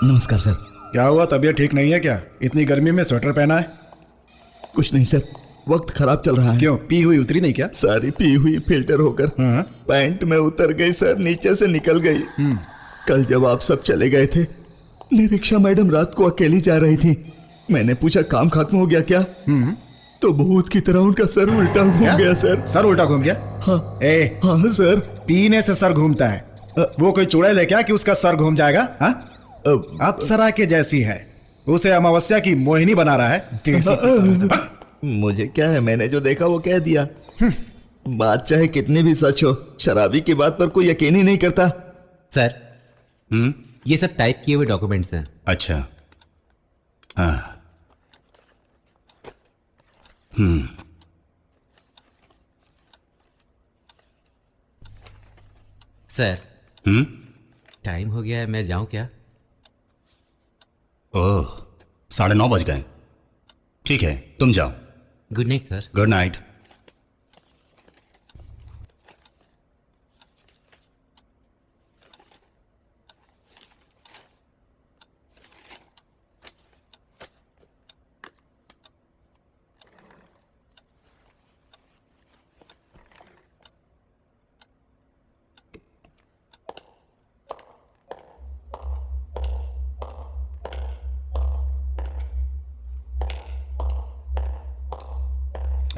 Speaker 11: नमस्कार सर।
Speaker 6: क्या हुआ, तबीयत ठीक नहीं है क्या? इतनी गर्मी में स्वेटर पहना है?
Speaker 11: कुछ नहीं सर, वक्त खराब चल रहा है।
Speaker 6: क्यों, पी हुई उतरी नहीं क्या?
Speaker 11: सारी पी हुई फिल्टर होकर पैंट में उतर गई सर, नीचे से निकल गई। कल जब आप सब चले गए थे, निरीक्षा मैडम रात को अकेली जा रही थी। मैंने पूछा काम खत्म हो गया क्या? तो भूत की तरह उनका सर उल्टा घूम गया सर।
Speaker 6: सर उल्टा घूम गया?
Speaker 11: हाँ। हाँ सर।
Speaker 6: पीने से सर घूमता है? वो कोई चुड़ैल है क्या कि उसका सर घूम जाएगा? हाँ, अप्सरा के जैसी है, उसे अमावस्या की मोहिनी बना रहा है देसी
Speaker 11: मुझे क्या है, मैंने जो देखा वो कह दिया। बात चाहे कितनी भी सच हो, शराबी की बात पर कोई यकीन ही नहीं करता।
Speaker 12: सर ये सब टाइप किए हुए डॉक्यूमेंट्स हैं।
Speaker 10: अच्छा। हाँ।
Speaker 12: सर टाइम हो गया है, मैं जाऊं क्या?
Speaker 10: ओह 9:30 बज गए। ठीक है तुम जाओ।
Speaker 12: Good night sir.
Speaker 10: Good night.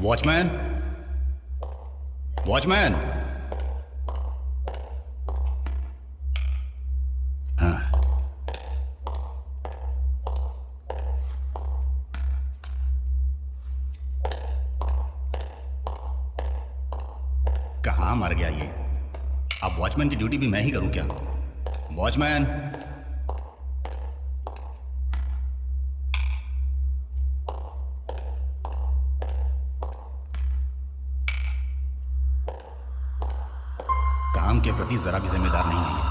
Speaker 10: Watchman, watchman. हाँ। कहाँ मर गया ये? अब वॉचमैन की ड्यूटी भी मैं ही करूं क्या? वॉचमैन। काम के प्रति जरा भी जिम्मेदार नहीं है।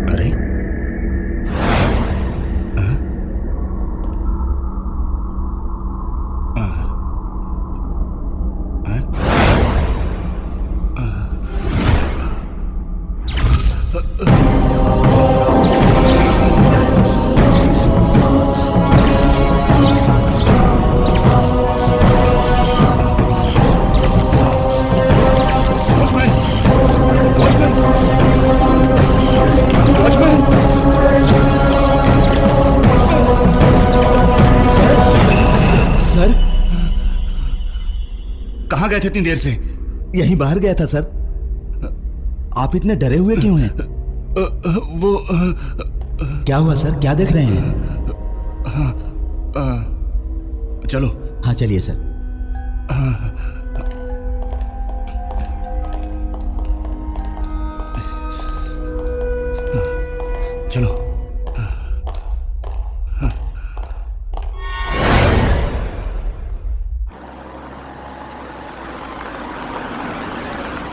Speaker 10: अरे कहाँ गए थे इतनी देर से?
Speaker 11: यहीं बाहर गया था सर। आप इतने डरे हुए क्यों हैं?
Speaker 10: वो
Speaker 11: क्या हुआ सर, क्या देख रहे हैं?
Speaker 10: चलो।
Speaker 11: हाँ चलिए सर।
Speaker 10: चलो।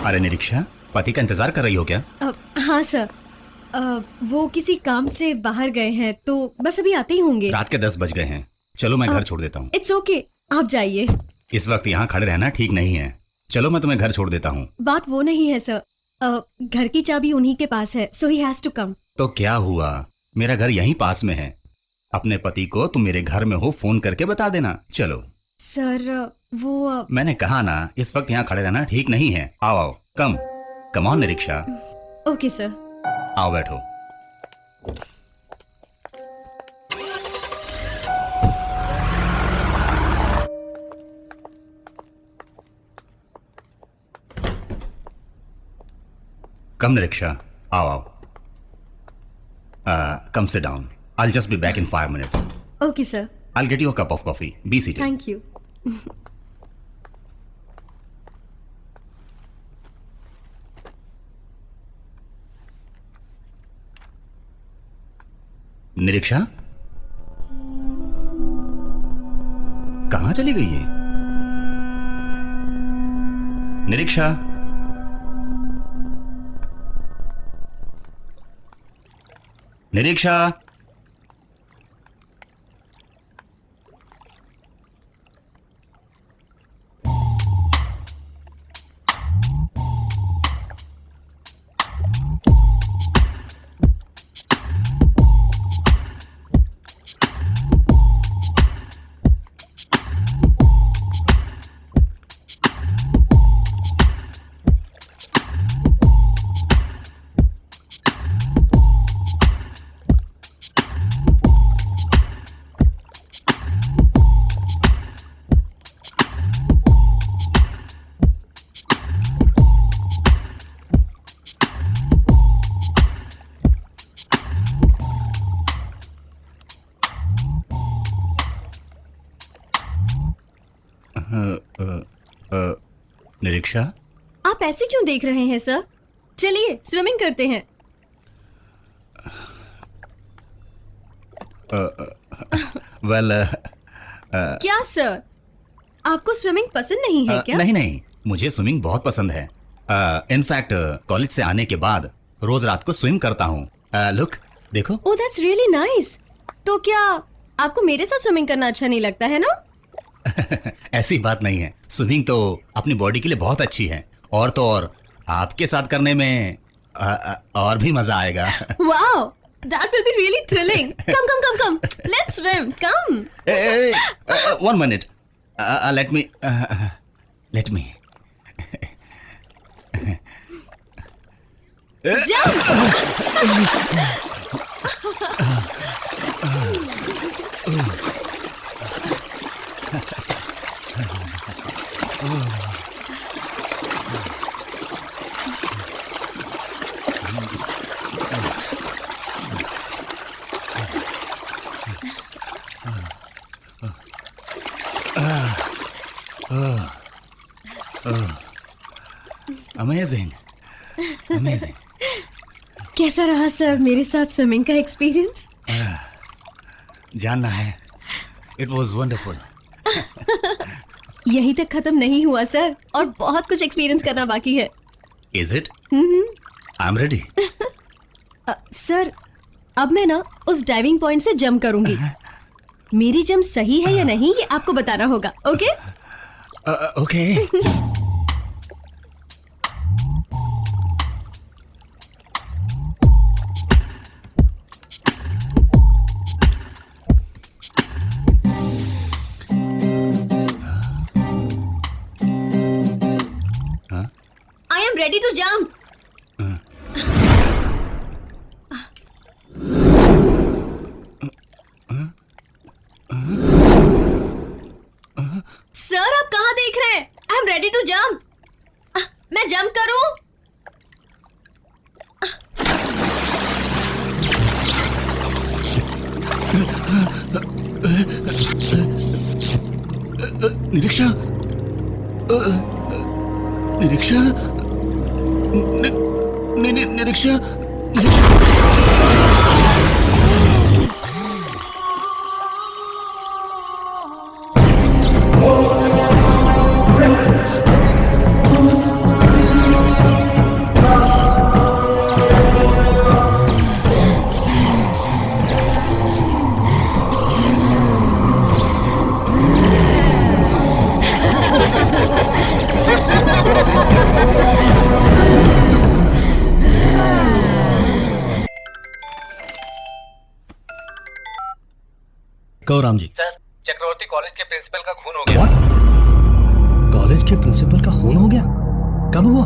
Speaker 10: अरे निरीक्षा, पति का इंतजार कर रही हो क्या?
Speaker 2: हाँ सर, वो किसी काम से बाहर गए हैं तो बस अभी आते ही होंगे।
Speaker 10: रात के 10 बज गए हैं। चलो मैं घर छोड़ देता हूँ।
Speaker 2: इट्स ओके, आप जाइए।
Speaker 10: इस वक्त यहाँ खड़े रहना ठीक नहीं है। चलो मैं तुम्हें घर छोड़ देता हूँ।
Speaker 2: बात वो नहीं है सर, घर की चाबी उन्हीं के पास है, सो ही हैज टू कम।
Speaker 10: तो क्या हुआ, मेरा घर यहीं पास में है। अपने पति को तुम मेरे घर में हो फोन करके बता देना। चलो।
Speaker 2: सर वो
Speaker 10: मैंने कहा ना, इस वक्त यहाँ खड़े रहना ठीक नहीं है। आओ आओ, come on Nireeksha.
Speaker 2: Okay sir.
Speaker 10: आओ बैठो। कम निरीक्षा, आओ आओ। Come sit down. I'll just be back in 5 minutes.
Speaker 2: Okay, sir.
Speaker 10: I'll get you a cup of coffee. Be seated.
Speaker 2: Thank you.
Speaker 10: निरीक्षा कहाँ चली गई है? निरीक्षा, निरीक्षा। निरीक्षा,
Speaker 2: आप ऐसे क्यों देख रहे हैं सर? चलिए स्विमिंग करते हैं।
Speaker 10: वेल
Speaker 2: क्या सर, आपको स्विमिंग पसंद नहीं है क्या?
Speaker 10: नहीं नहीं, मुझे स्विमिंग बहुत पसंद है। इनफैक्ट कॉलेज से आने के बाद रोज रात को स्विम करता हूँ। लुक देखो।
Speaker 2: Oh that's really nice. तो क्या आपको मेरे साथ स्विमिंग करना अच्छा नहीं लगता है ना?
Speaker 10: ऐसी बात नहीं है, स्विमिंग तो अपनी बॉडी के लिए बहुत अच्छी है, और तो और आपके साथ करने में और भी मजा आएगा।
Speaker 2: Wow, that will be really thrilling. Come. Let's swim. Come.
Speaker 10: Hey, 1 minute. Let me. Amazing.
Speaker 2: कैसा रहा सर मेरे साथ स्विमिंग का एक्सपीरियंस?
Speaker 10: जानना है, इट वॉज वंडरफुल।
Speaker 2: यहीं तक खत्म नहीं हुआ सर, और बहुत कुछ एक्सपीरियंस करना बाकी है।
Speaker 10: Is it? I am ready.
Speaker 2: Sir अब मैं ना उस डाइविंग पॉइंट से जंप करूंगी। मेरी जंप सही है या नहीं ये आपको बताना होगा। Okay?
Speaker 10: Okay.
Speaker 2: I am ready to jump. Sir आप कहाँ देख रहे हैं? I am ready to jump. मैं जंप करूं?
Speaker 10: निरीक्षा, निरीक्षा, निरीक्षा,
Speaker 3: कहो राम जी।
Speaker 12: सर, चक्रवर्ती कॉलेज के प्रिंसिपल का खून हो गया।
Speaker 3: कॉलेज के प्रिंसिपल का खून हो गया? कब हुआ?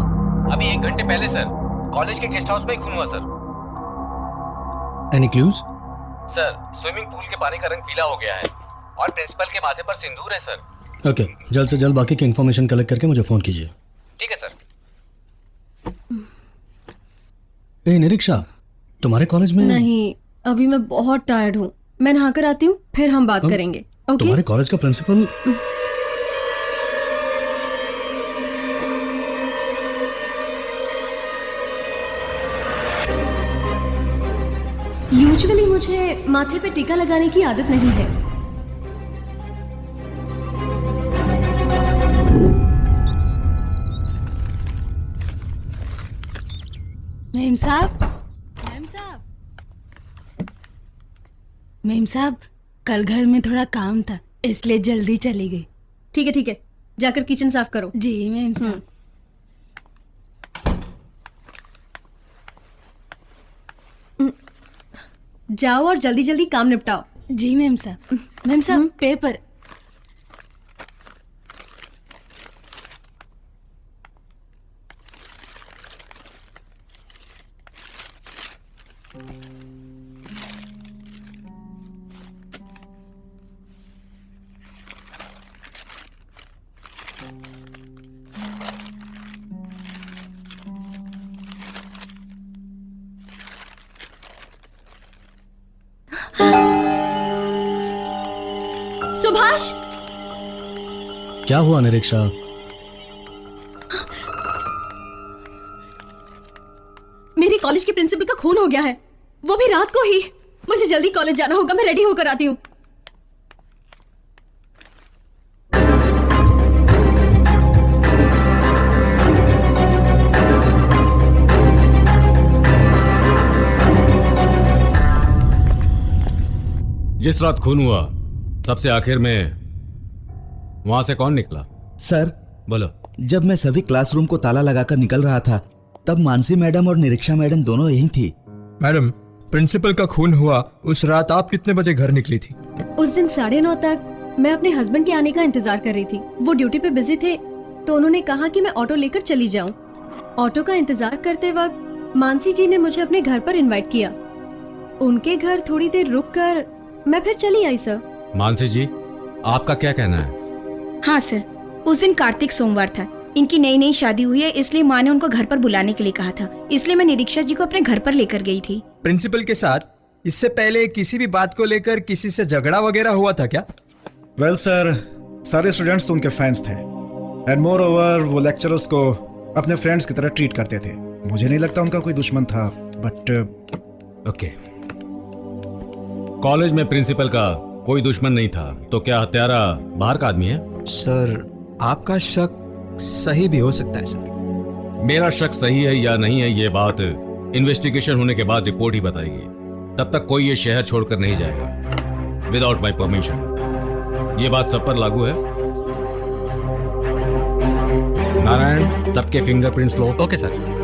Speaker 12: अभी 1 घंटे पहले सर, कॉलेज के गेस्ट हाउस में ही खून हुआ sir.
Speaker 3: Any clues?
Speaker 12: Sir, swimming pool के पानी का रंग पीला हो गया है और प्रिंसिपल के माथे पर सिंदूर है सर।
Speaker 3: ओके, जल्द से जल्द बाकी की इन्फॉर्मेशन कलेक्ट करके मुझे फोन कीजिए।
Speaker 12: ठीक है सर।
Speaker 3: ए निरीक्षा, तुम्हारे कॉलेज में?
Speaker 2: नहीं, अभी मैं बहुत टायर्ड हूँ। मैं नहाकर आती हूँ, फिर हम बात करेंगे। ओके?
Speaker 3: तुम्हारे कॉलेज का प्रिंसिपल?
Speaker 2: यूजुअली मुझे माथे पे टीका लगाने की आदत नहीं है।
Speaker 8: मेम साहब, मेम साहब, कल घर में थोड़ा काम था इसलिए जल्दी चली गई।
Speaker 2: ठीक है, जाकर किचन साफ करो।
Speaker 8: जी मेम साहब।
Speaker 2: जाओ और जल्दी जल्दी काम निपटाओ।
Speaker 8: जी मेम साहब। मेम साहब, पेपर।
Speaker 2: सुभाष!
Speaker 3: क्या हुआ निरीक्षा?
Speaker 2: कॉलेज के प्रिंसिपल का खून हो गया है, वो भी रात को ही। मुझे जल्दी कॉलेज जाना होगा, मैं रेडी होकर आती हूँ।
Speaker 13: जिस रात खून हुआ सबसे आखिर में वहां से कौन निकला?
Speaker 11: सर
Speaker 13: बोलो।
Speaker 11: जब मैं सभी क्लासरूम को ताला लगाकर निकल रहा था तब मानसी मैडम और निरीक्षा मैडम दोनों यहीं थी।
Speaker 5: मैडम, प्रिंसिपल का खून हुआ उस रात आप कितने बजे घर निकली थी?
Speaker 2: उस दिन 9:30 तक मैं अपने हस्बैंड के आने का इंतजार कर रही थी। वो ड्यूटी पे बिजी थे तो उन्होंने कहा कि मैं ऑटो लेकर चली जाऊं। ऑटो का इंतजार करते वक्त मानसी जी ने मुझे अपने घर पर इनवाइट किया। उनके घर थोड़ी देर रुक कर मैं फिर चली आई सर।
Speaker 13: मानसी जी, आपका क्या कहना है?
Speaker 14: हाँ सर, उस दिन कार्तिक सोमवार था। इनकी नई नई शादी हुई है, इसलिए माँ ने उनको घर पर बुलाने के लिए कहा था, इसलिए मैं निरीक्षा जी को अपने घर पर लेकर गई थी।
Speaker 5: प्रिंसिपल के साथ इससे पहले किसी भी बात को लेकर किसी से झगड़ा वगैरह हुआ था क्या?
Speaker 6: वेल सर, सारे स्टूडेंट्स तो उनके फैंस थे एंड मोर ओवर वो लेक्चरर्स को अपने फ्रेंड्स की तरह ट्रीट करते थे। मुझे नहीं लगता उनका कोई दुश्मन था, बट
Speaker 13: ओके। कॉलेज में प्रिंसिपल का कोई दुश्मन नहीं था तो क्या हत्यारा बाहर का आदमी है?
Speaker 5: सर, आपका शक सही भी हो सकता है सर।
Speaker 13: मेरा शक सही है या नहीं है ये बात इन्वेस्टिगेशन होने के बाद रिपोर्ट ही बताएगी। तब तक कोई ये शहर छोड़कर नहीं जाएगा विदाउट माय परमिशन। ये बात सब पर लागू है। नारायण, सबके फिंगरप्रिंट्स लो।
Speaker 12: Okay sir.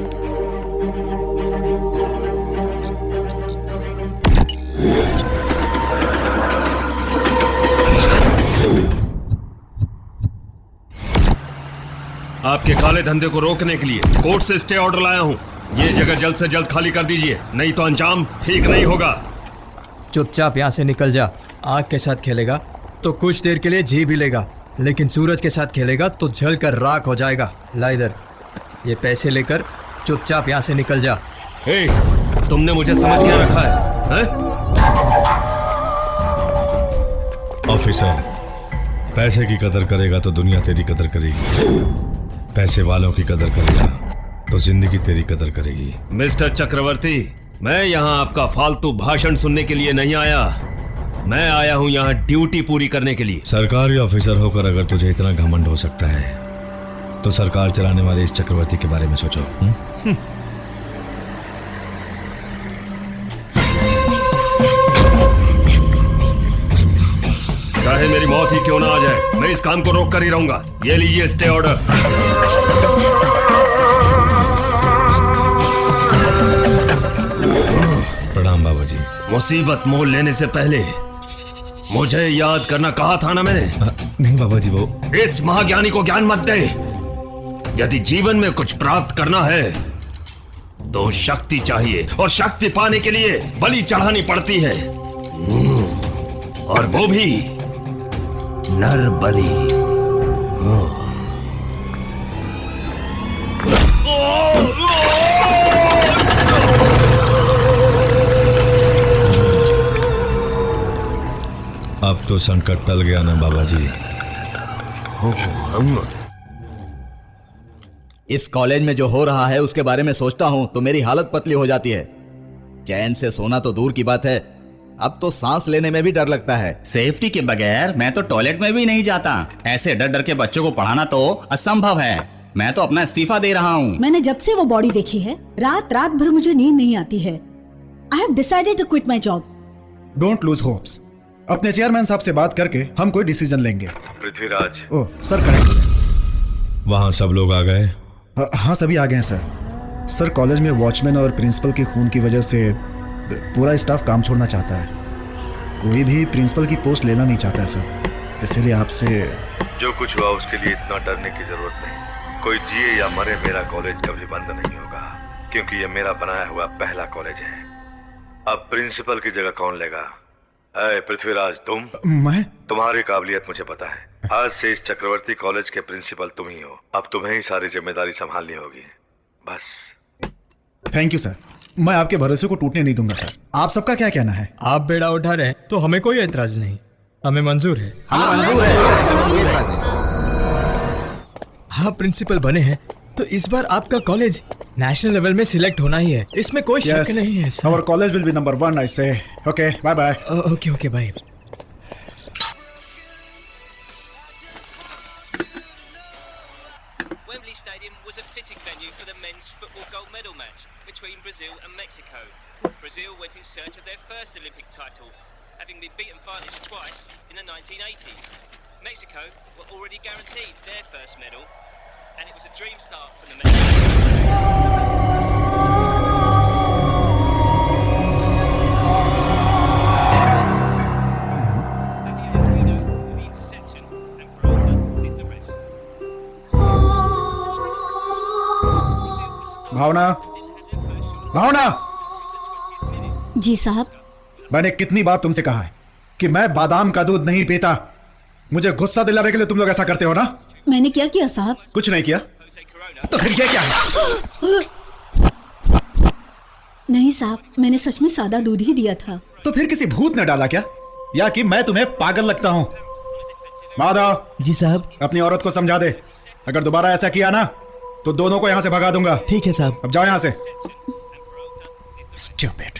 Speaker 15: आपके काले धंधे को रोकने के लिए कोर्ट से स्टे ऑर्डर लाया हूँ। ये जगह जल्द से जल्द खाली कर दीजिए, नहीं तो अंजाम ठीक नहीं होगा।
Speaker 5: चुपचाप यहाँ से निकल जा। आग के साथ खेलेगा तो कुछ देर के लिए जी भी लेगा, लेकिन सूरज के साथ खेलेगा तो जल कर राख हो जाएगा। ला इधर, ये पैसे लेकर चुपचाप यहाँ से निकल जा।
Speaker 15: हे, तुमने मुझे समझ क्या रखा है?
Speaker 16: ऑफिसर, पैसे की कदर करेगा तो दुनिया तेरी कदर करेगी, पैसे वालों की कदर करेगा तो जिंदगी तेरी कदर करेगी।
Speaker 15: मिस्टर चक्रवर्ती, मैं यहाँ आपका फालतू भाषण सुनने के लिए नहीं आया। मैं आया हूँ यहाँ ड्यूटी पूरी करने के लिए।
Speaker 16: सरकारी ऑफिसर होकर अगर तुझे इतना घमंड हो सकता है तो सरकार चलाने वाले इस चक्रवर्ती के बारे में सोचो।
Speaker 15: चाहे मेरी मौत ही क्यों ना आ जाए, मैं इस काम को रोक कर ही रहूंगा। ये लीजिए स्टे ऑर्डर।
Speaker 16: प्रणाम बाबा जी।
Speaker 15: मुसीबत मोल लेने से पहले मुझे याद करना कहा था ना मैंने?
Speaker 16: नहीं बाबा जी, वो
Speaker 15: इस महाज्ञानी को ज्ञान मत दे। यदि जीवन में कुछ प्राप्त करना है तो शक्ति चाहिए, और शक्ति पाने के लिए बलि चढ़ानी पड़ती है, और वो भी नर बलि।
Speaker 16: अब तो संकट टल गया ना बाबा जी।
Speaker 11: इस कॉलेज में जो हो रहा है उसके बारे में सोचता हूं तो मेरी हालत पतली हो जाती है। चैन से सोना तो दूर की बात है, अब तो सांस लेने में भी डर लगता है।
Speaker 10: सेफ्टी के बगैर मैं तो टॉयलेट में भी नहीं जाता। ऐसे डर डर के बच्चों को पढ़ाना तो असंभव है। मैं तो अपना इस्तीफा दे रहा हूँ।
Speaker 9: मैंने जब से वो बॉडी देखी है, रात रात भर मुझे नींद नहीं आती है। I have decided to quit my job.
Speaker 6: Don't lose hopes. अपने चेयरमैन साहब से बात करके हम कोई डिसीजन लेंगे।
Speaker 16: पृथ्वीराज।
Speaker 6: Oh sir, correct.
Speaker 16: वहाँ सब लोग आ गए?
Speaker 6: हाँ, सभी आ गए हैं सर। सर, कॉलेज में वॉचमैन और प्रिंसिपल के खून की वजह से पूरा स्टाफ काम छोड़ना चाहता है। कोई भी प्रिंसिपल की पोस्ट लेना नहीं चाहता है सर, इसीलिए आपसे।
Speaker 16: जो कुछ हुआ उसके लिए इतना डरने की जरूरत नहीं। कोई जिए या मरे, मेरा कॉलेज कभी बंद नहीं होगा, क्योंकि ये मेरा बनाया हुआ पहला कॉलेज है। अब प्रिंसिपल की जगह कौन लेगा? अरे पृथ्वीराज, तुम?
Speaker 6: मैं?
Speaker 16: तुम्हारी काबिलियत मुझे पता है। आज से इस चक्रवर्ती कॉलेज के प्रिंसिपल तुम ही हो। अब तुम्हें ही सारी जिम्मेदारी संभालनी होगी, बस।
Speaker 6: थैंक यू सर, मैं आपके भरोसे को टूटने नहीं दूंगा सर। आप सबका क्या कहना है?
Speaker 5: आप बेड़ा उठा रहे हैं तो हमें कोई एतराज नहीं, हमें मंजूर है। आप प्रिंसिपल बने हैं तो इस बार आपका कॉलेज नेशनल लेवल में सिलेक्ट होना ही है, इसमें कोई शक नहीं है sir.
Speaker 6: Our college will be number 1, I say. Okay, bye bye.
Speaker 5: Okay, bye.
Speaker 17: Wembley Stadium was a fitting venue for the men's football gold medal match between Brazil and Mexico. Brazil went in search of their first Olympic title, having been beaten finalists twice in the 1980s. Mexico were already guaranteed their first medal, and it was a dream start for the Mexicans.
Speaker 6: भावना, भावना।
Speaker 9: जी साहब।
Speaker 6: मैंने कितनी बार तुमसे कहा है कि मैं बादाम का दूध नहीं पीता। मुझे गुस्सा दिलाने के लिए तुम लोग ऐसा करते हो ना?
Speaker 9: मैंने क्या किया साहब?
Speaker 6: कुछ नहीं किया। तो फिर ये क्या है?
Speaker 9: नहीं साहब, मैंने सच में सादा दूध ही दिया था।
Speaker 6: तो फिर किसी भूत ने डाला क्या, या कि मैं तुम्हें पागल लगता हूँ? माधव।
Speaker 18: जी साहब।
Speaker 6: अपनी औरत को समझा दे, अगर दोबारा ऐसा किया ना तो दोनों को यहाँ से भगा दूंगा।
Speaker 18: ठीक है साहब।
Speaker 6: अब जाओ यहाँ से। स्टूपिड,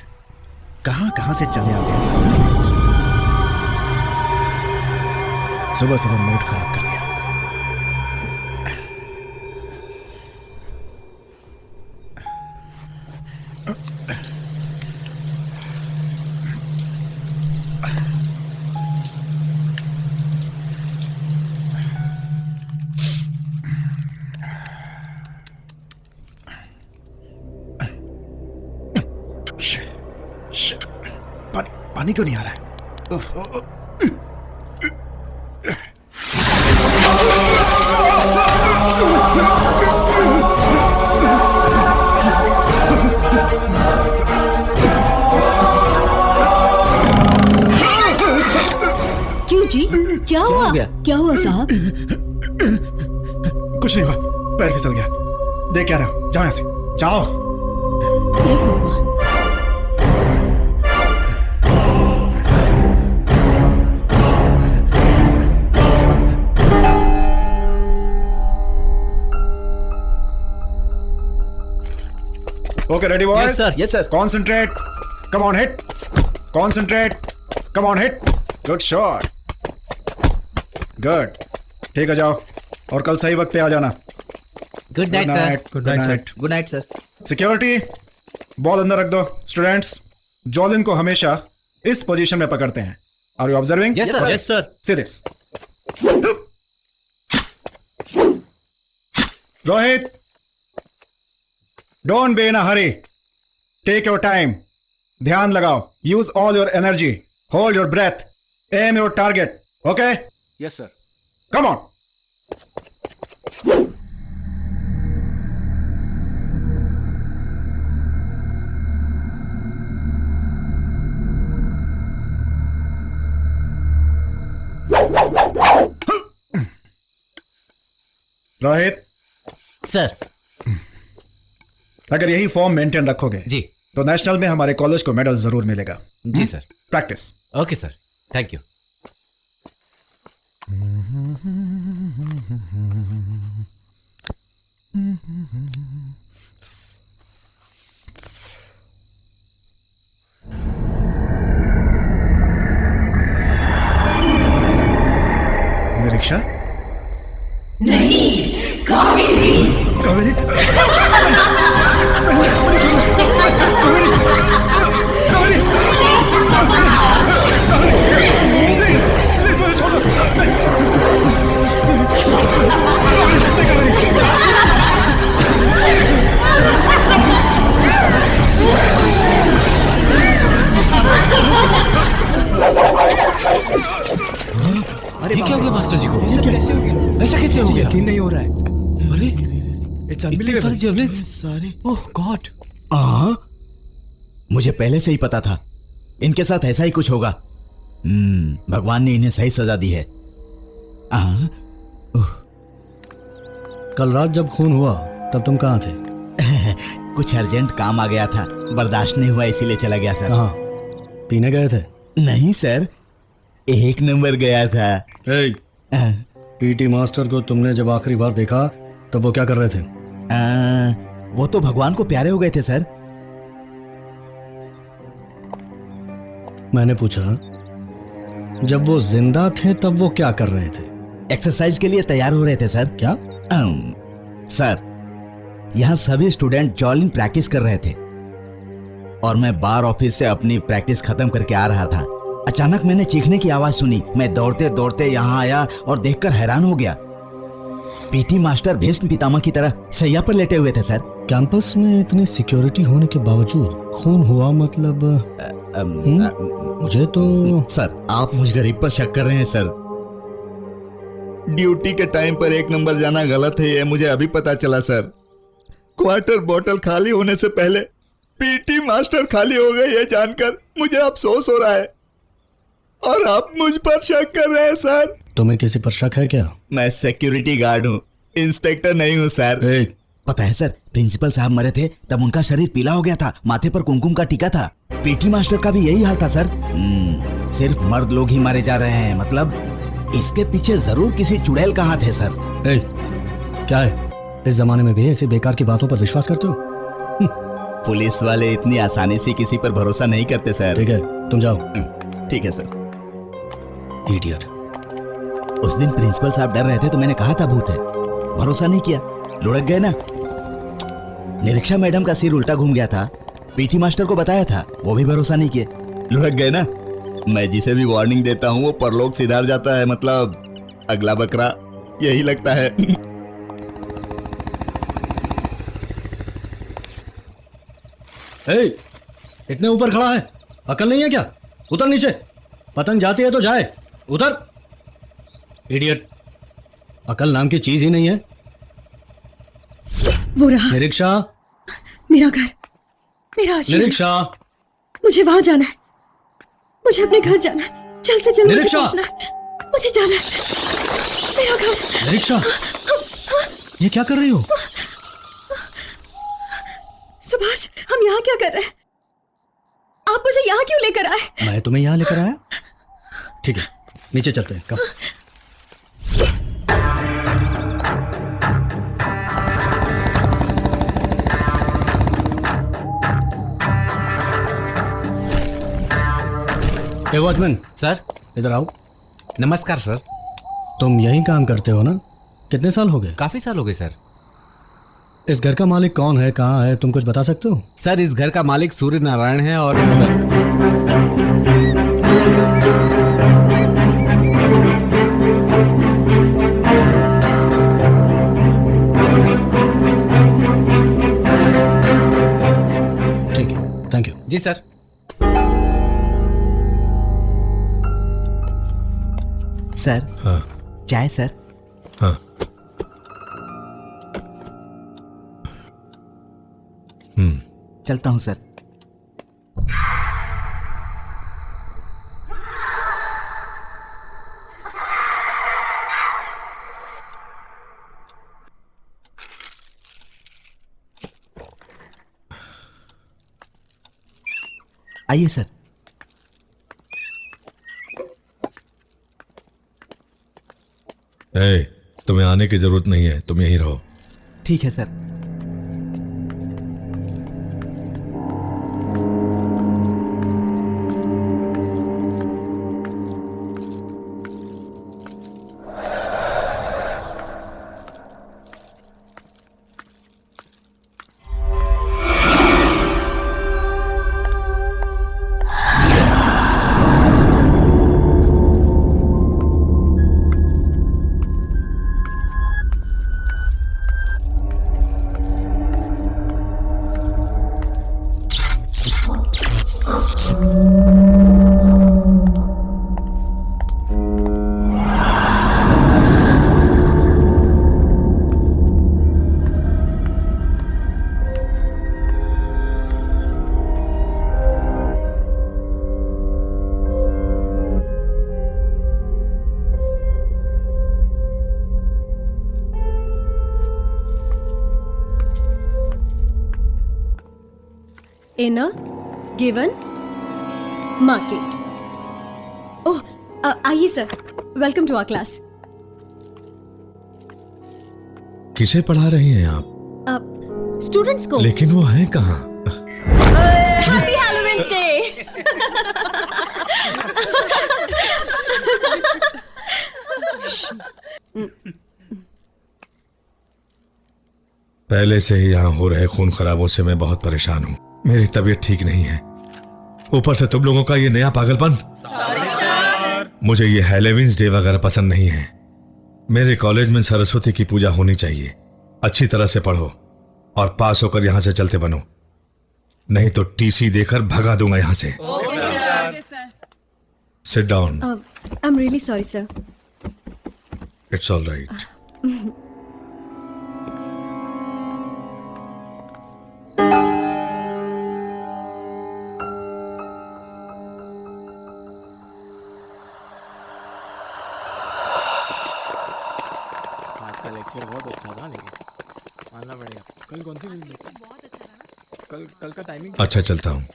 Speaker 6: कहाँ से चले आते हैं। सुबह सुबह मूड खराब कर दिया। पानी क्यों नहीं आ रहा है?
Speaker 9: क्यों जी, क्या हुआ? क्या हुआ साहब?
Speaker 6: कुछ नहीं हुआ, पैर फिसल गया। देख क्या रहा, जाओ यहाँ से, जाओ। Okay, ready boys?
Speaker 18: Yes sir. Yes sir.
Speaker 6: Concentrate. Come on, hit. Concentrate. Come on, hit. Good shot. Good. ठीक है, जाओ और कल सही वक्त पे आ जाना।
Speaker 18: Good night sir.
Speaker 6: Good night.
Speaker 18: Good night sir.
Speaker 6: Security, ball अंदर रख दो। स्टूडेंट्स, जॉलिन को हमेशा इस पोजीशन में पकड़ते हैं। Are you observing?
Speaker 18: Yes sir. Yes sir.
Speaker 6: See this. Rohit, don't be in a hurry. Take your time. ध्यान लगाओ. Use all your energy. Hold your breath. Aim your target. Okay?
Speaker 18: Yes sir.
Speaker 6: Come on. Rohit
Speaker 18: sir,
Speaker 6: अगर यही form maintain रखोगे
Speaker 18: जी
Speaker 6: तो national में हमारे college को medal जरूर मिलेगा।
Speaker 18: जी sir.
Speaker 6: Practice.
Speaker 18: Okay sir, thank you.
Speaker 6: Nireeksha?
Speaker 19: नहीं, कावेरी।
Speaker 6: कावेरी?
Speaker 18: अरे क्या हो गया मास्टर जी को?
Speaker 5: कैसे हो गया?
Speaker 18: ऐसा कैसे हो गया?
Speaker 5: यकीन नहीं हो रहा है।
Speaker 18: अरे
Speaker 5: इट्स अनबिलीवेबल।
Speaker 18: सारे ओह गॉड।
Speaker 11: मुझे पहले से ही पता था इनके साथ ऐसा ही कुछ होगा। भगवान ने इन्हें सही सजा दी है।
Speaker 3: कल रात जब खून हुआ तब तुम कहाँ थे?
Speaker 11: कुछ अर्जेंट काम आ गया था, बर्दाश्त नहीं हुआ इसीलिए चला गया सर।
Speaker 3: कहाँ? पीने गए थे?
Speaker 11: नहीं सर, एक नंबर गया था।
Speaker 3: पीटी मास्टर को तुमने जब आखिरी बार देखा तब वो क्या कर रहे थे?
Speaker 11: वो तो भगवान को प्यारे हो गए थे सर।
Speaker 3: मैंने पूछा जब वो जिंदा थे तब वो क्या कर रहे थे?
Speaker 11: एक्सरसाइज के लिए तैयार हो रहे थे सर।
Speaker 3: क्या?
Speaker 11: सर, यहाँ सभी स्टूडेंट जॉगिंग प्रैक्टिस कर रहे थे और मैं बार ऑफिस से अपनी प्रैक्टिस खत्म करके आ रहा था। अचानक मैंने चीखने की आवाज सुनी। मैं दौड़ते दौड़ते यहाँ आया और देखकर हैरान हो गया। पीटी मास्टर भीष्म पितामह की तरह सैया पर लेटे हुए थे सर।
Speaker 3: कैंपस में इतनी सिक्योरिटी होने के बावजूद खून हुआ मतलब? मुझे तो
Speaker 11: सर, आप मुझ गरीब पर शक कर रहे हैं सर। ड्यूटी के टाइम पर 1 नंबर जाना गलत है, ये मुझे अभी पता चला सर। क्वार्टर बोतल खाली होने से पहले पीटी मास्टर खाली हो गए, ये जानकर मुझे अफसोस हो रहा है और आप मुझ पर शक कर रहे हैं सर।
Speaker 3: तुम्हें किसी पर शक है क्या?
Speaker 11: मैं सिक्योरिटी गार्ड हूँ, इंस्पेक्टर नहीं हूँ सर। पता है सर, प्रिंसिपल साहब मरे थे तब उनका शरीर पीला हो गया था, माथे पर कुमकुम का टीका था। पीटी मास्टर का भी यही हाल था सर। सिर्फ मर्द लोग ही मारे जा रहे हैं, मतलब इसके पीछे जरूर किसी चुड़ैल का हाथ है सर।
Speaker 3: क्या है, इस जमाने में भी ऐसी बेकार की बातों पर विश्वास करते हो?
Speaker 11: पुलिस वाले इतनी आसानी से किसी पर भरोसा नहीं करते सर।
Speaker 3: ठीक है, तुम जाओ।
Speaker 11: ठीक है सर।
Speaker 3: इडियट।
Speaker 11: उस दिन प्रिंसिपल साहब डर रहे थे तो मैंने कहा था भूत है, भरोसा नहीं किया, लुढ़क गए ना। निरीक्षा मैडम का सिर उल्टा घूम गया था, पीटी मास्टर को बताया था, वो भी भरोसा नहीं किए, लुढ़क गए ना। मैं जिसे भी वार्निंग देता हूँ वो परलोक सिधार जाता है, मतलब अगला बकरा यही लगता है।
Speaker 3: इतने ऊपर खड़ा है, अकल नहीं है क्या? उतर नीचे, पतंग जाती है तो जाए, उतर। इडियट, अकल नाम की चीज ही नहीं है।
Speaker 2: वो रहा
Speaker 3: निरीक्षा।
Speaker 2: मेरा घर, मेरा आश्रम।
Speaker 3: निरीक्षा,
Speaker 2: मुझे वहां जाना है, मुझे अपने घर जाना है, जल्द से जल्द मुझे पहुंचना है, मुझे जाना है, मेरा घर।
Speaker 3: निरीक्षा, ये क्या कर रही हो?
Speaker 2: सुभाष, हम यहाँ क्या कर रहे हैं? आप मुझे यहाँ क्यों लेकर आए?
Speaker 3: मैं तुम्हें यहाँ लेकर आया? ठीक है, नीचे चलते हैं। कम। वॉचमैन
Speaker 18: सर,
Speaker 3: इधर आओ।
Speaker 18: नमस्कार सर।
Speaker 3: तुम यहीं काम करते हो ना? कितने साल हो गए?
Speaker 18: काफी साल हो गए सर।
Speaker 3: इस घर का मालिक कौन है, कहाँ है, तुम कुछ बता सकते हो?
Speaker 18: सर, इस घर का मालिक सूर्य नारायण है और
Speaker 3: ठीक है, थैंक यू।
Speaker 18: जी सर।
Speaker 11: सर।
Speaker 7: हाँ।
Speaker 11: चाय सर।
Speaker 7: हाँ।
Speaker 11: चलता हूं सर। आइए सर।
Speaker 7: तुम्हें आने की जरूरत नहीं है, तुम यहीं रहो।
Speaker 11: ठीक है sir.
Speaker 2: In a given market. Oh, आइए sir, welcome to our class.
Speaker 7: किसे पढ़ा रही हैं आप?
Speaker 2: स्टूडेंट्स को।
Speaker 15: लेकिन वो है कहाँ?
Speaker 2: Happy Halloween's day.
Speaker 15: पहले से ही यहाँ हो रहे खून खराबों से मैं बहुत परेशान हूँ। मेरी तबीयत ठीक नहीं है, ऊपर से तुम लोगों का ये नया पागलपन। मुझे ये हैलोवीन्स डे वगैरह पसंद नहीं है। मेरे कॉलेज में सरस्वती की पूजा होनी चाहिए। अच्छी तरह से पढ़ो और पास होकर यहां से चलते बनो, नहीं तो टीसी देकर भगा दूंगा यहां से। Sit down.
Speaker 2: I am really sorry sir.
Speaker 15: It's all right.
Speaker 20: आज का लेक्चर बहुत अच्छा था, लेकिन मानना पड़ेगा। कल कौन सी फिल्म देखी? बहुत अच्छा था ना। कल का टाइमिंग
Speaker 15: अच्छा, चलता हूँ।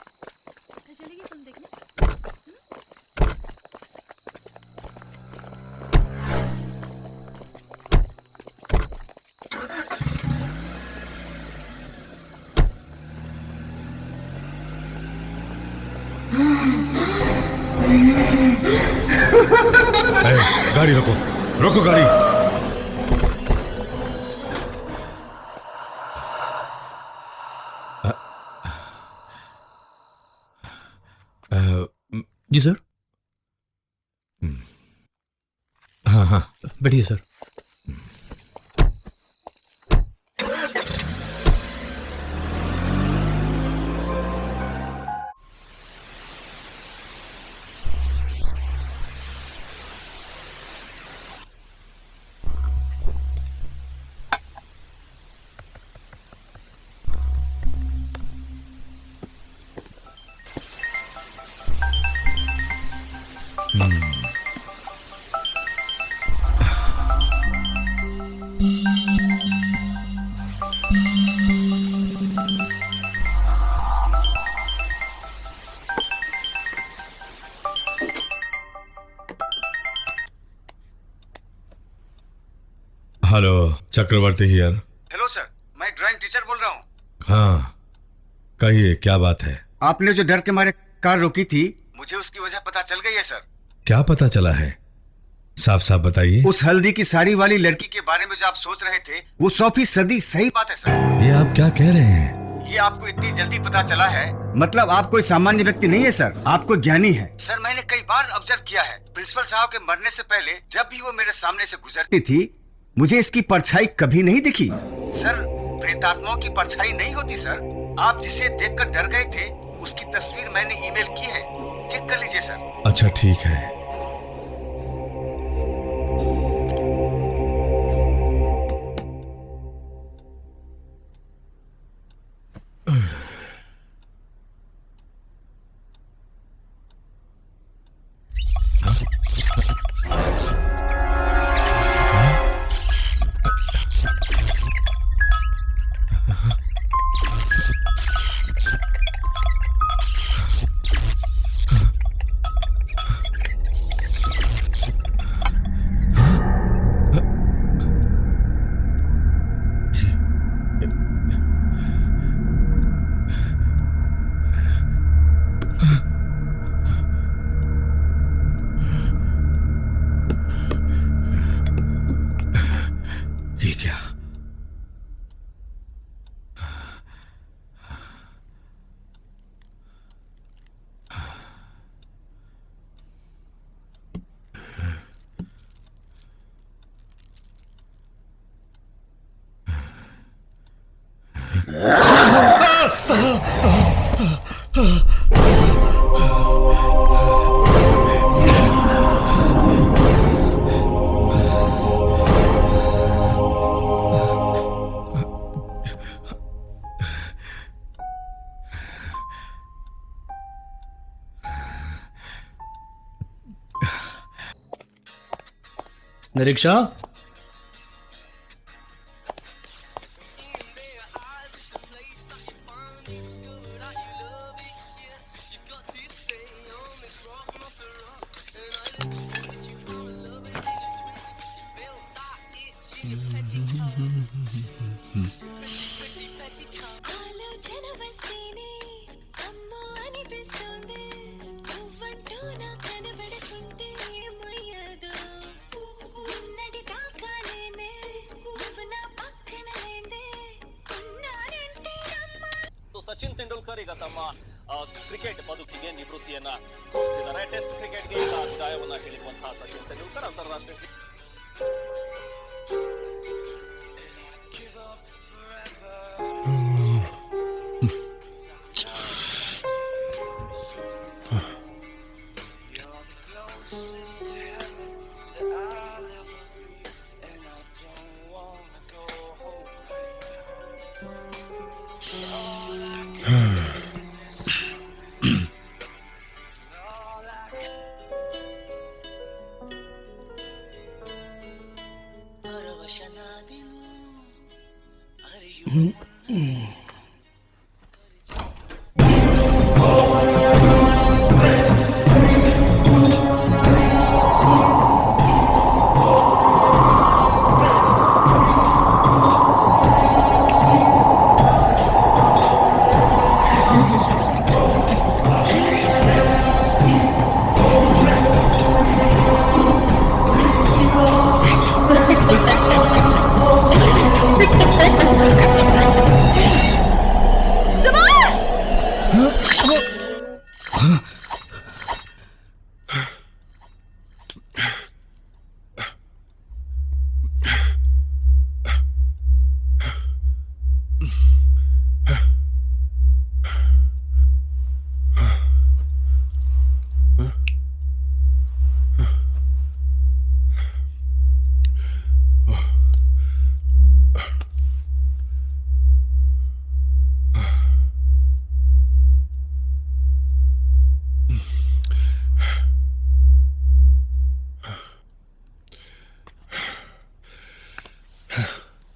Speaker 15: गाड़ी रोको, रोको गाड़ी।
Speaker 4: जी सर।
Speaker 15: हाँ हाँ,
Speaker 4: बैठिए sir.
Speaker 15: Hello, Chakraborty here.
Speaker 21: Hello sir, मैं ड्राइंग टीचर बोल रहा हूँ।
Speaker 15: हाँ, कहिए क्या बात है?
Speaker 21: आपने जो डर के मारे कार रोकी थी, मुझे उसकी वजह पता चल गई है सर।
Speaker 15: क्या पता चला है? साफ साफ बताइए।
Speaker 21: उस हल्दी की साड़ी वाली लड़की के बारे में जो आप सोच रहे थे, वो 100% सही बात है सर।
Speaker 15: ये आप क्या कह रहे हैं?
Speaker 21: ये आपको इतनी जल्दी पता चला है, मतलब आप कोई सामान्य व्यक्ति नहीं है सर, आप कोई ज्ञानी है। सर, मैंने कई बार ऑब्जर्व किया है, प्रिंसिपल साहब के मरने से पहले जब भी वो मेरे सामने से गुजरती थी, मुझे इसकी परछाई कभी नहीं दिखी। सर, प्रेतात्माओं की परछाई नहीं होती सर। आप जिसे देखकर डर गए थे, उसकी तस्वीर मैंने ईमेल की है, चेक कर लीजिए सर।
Speaker 15: अच्छा ठीक है।
Speaker 3: निरीक्षा,
Speaker 12: ಸಚಿನ್ ತೆಂಡೂಲ್ಕರ್ ಈಗ ತಮ್ಮ ಕ್ರಿಕೆಟ್ ಬದುಕಿಗೆ ನಿವೃತ್ತಿಯನ್ನ ಘೋಷಿಸಿದ್ದಾರೆ. ಟೆಸ್ಟ್ ಕ್ರಿಕೆಟ್ಗೆ ಈಗ ವಿದಾಯವನ್ನ ಹೇಳಿರುವಂತಹ ಸಚಿನ್ ತೆಂಡೂಲ್ಕರ್ ಅಂತಾರಾಷ್ಟ್ರೀಯ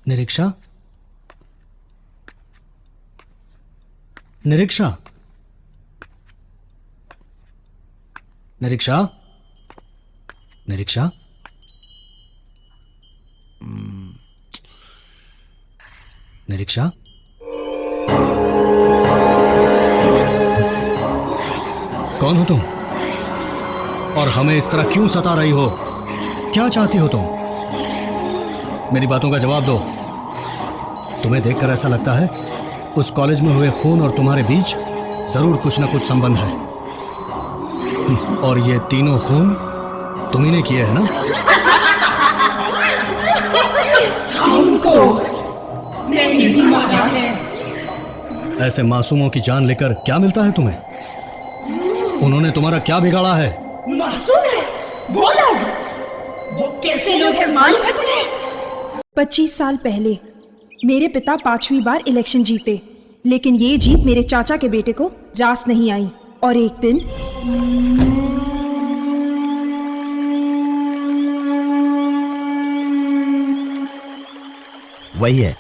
Speaker 3: निरीक्षा, निरीक्षा, निरीक्षा, निरीक्षा, निरीक्षा, कौन हो तुम और हमें इस तरह क्यों सता रही हो? क्या चाहती हो तुम? मेरी बातों का जवाब दो। तुम्हें देखकर ऐसा लगता है उस कॉलेज में हुए खून और तुम्हारे बीच जरूर कुछ ना कुछ संबंध है। और ये तीनों खून तुम ही ने किए हैं ना?
Speaker 19: हमको नहीं मारा है।
Speaker 3: ऐसे मासूमों की जान लेकर क्या मिलता है तुम्हें? उन्होंने तुम्हारा क्या बिगाड़ा है?
Speaker 19: मासूम है वो लोग? वो कैसे लोग हैं मालूम है तुम्हें?
Speaker 14: 25 साल पहले मेरे पिता 5वीं बार इलेक्शन जीते, लेकिन ये जीत मेरे चाचा के बेटे को रास नहीं आई और एक दिन
Speaker 1: वही है।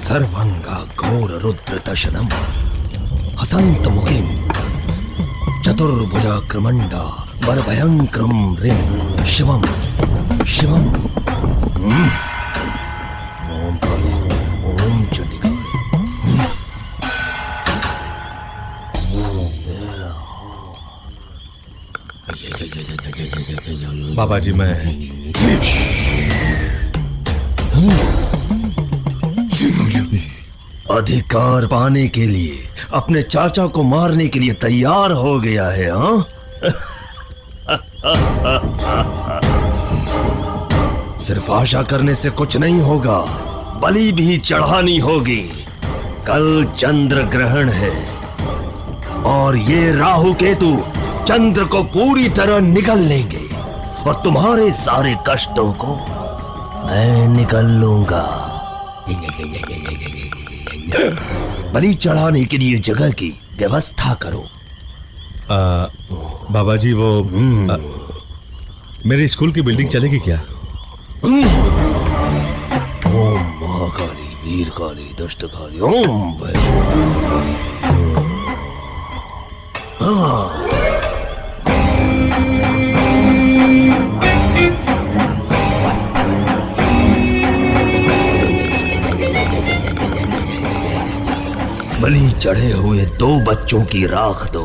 Speaker 1: सर्वंगा घोर रुद्र दशनम हसंत मुखिम चतुर्भुजा क्रमंडा वर भयंक्रम रिम शिवम शिवम ओम काली ओम चंडिका।
Speaker 15: बाबा जी मैं
Speaker 1: अधिकार पाने के लिए अपने चाचा को मारने के लिए तैयार हो गया है, हाँ? सिर्फ आशा करने से कुछ नहीं होगा, बलि भी चढ़ानी होगी। कल चंद्र ग्रहण है और ये राहु केतु चंद्र को पूरी तरह निगल लेंगे और तुम्हारे सारे कष्टों को मैं निगल लूंगा। बलि चढ़ाने के लिए जगह की व्यवस्था करो।
Speaker 15: बाबा जी वो मेरे स्कूल की बिल्डिंग चलेगी क्या?
Speaker 1: ओम महाकाली वीर काली दुष्ट काली ओम बलि चढ़े हुए 2 बच्चों की राख दो।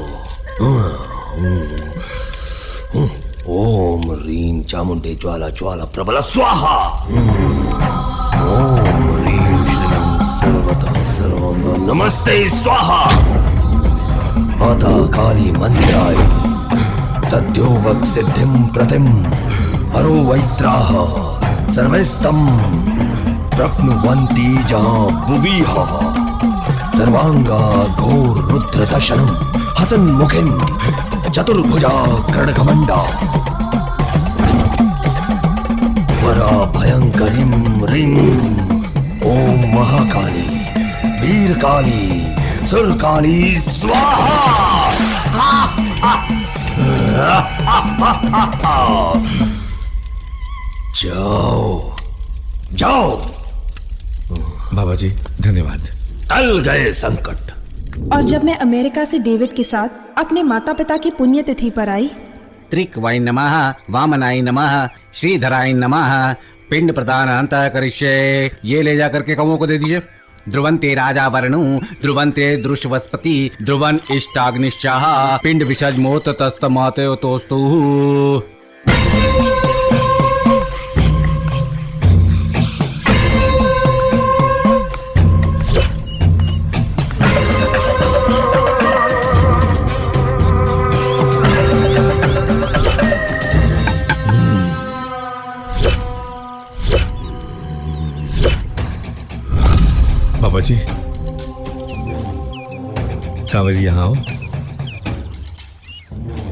Speaker 1: ओम रीम चामुंडे ज्वाला ज्वाला प्रबल स्वाहा। ओम रीम श्रीम नमस्ते स्वाहा। माता काली मंत्राय सद्यो वक् सिद्धिं प्रतिम हरो वैत्राः सर्वैस्तं प्रप्नुवन्ति जहाँ बुवीह सर्वांगा घोर रुद्र दशनम हसन मुखिम चतुर्भुजा कर्णकमंडा वरा भयंकरीं रीं ओम महाकाली वीरकाली सुरकाली स्वाहा। जाओ जाओ।
Speaker 15: बाबा जी धन्यवाद।
Speaker 1: टल गए संकट।
Speaker 8: और जब मैं अमेरिका से डेविड के साथ अपने माता पिता की पुण्यतिथि पर आई,
Speaker 18: त्रिक्वाय नमः, वामनाय नमः, श्रीधराय नमः, पिंड प्रदान अंतः करिष्ये। ये ले जा करके कौओं को दे दीजिए। ध्रुवंते राजा वर्णु ध्रुवंते दृश्यवस्पति ध्रुवन इष्टाग्निश्चाह पिंड विसर्जमोत तस्तमाते तोस्तु।
Speaker 15: बाबा जी कांवरी यहाँ आओ।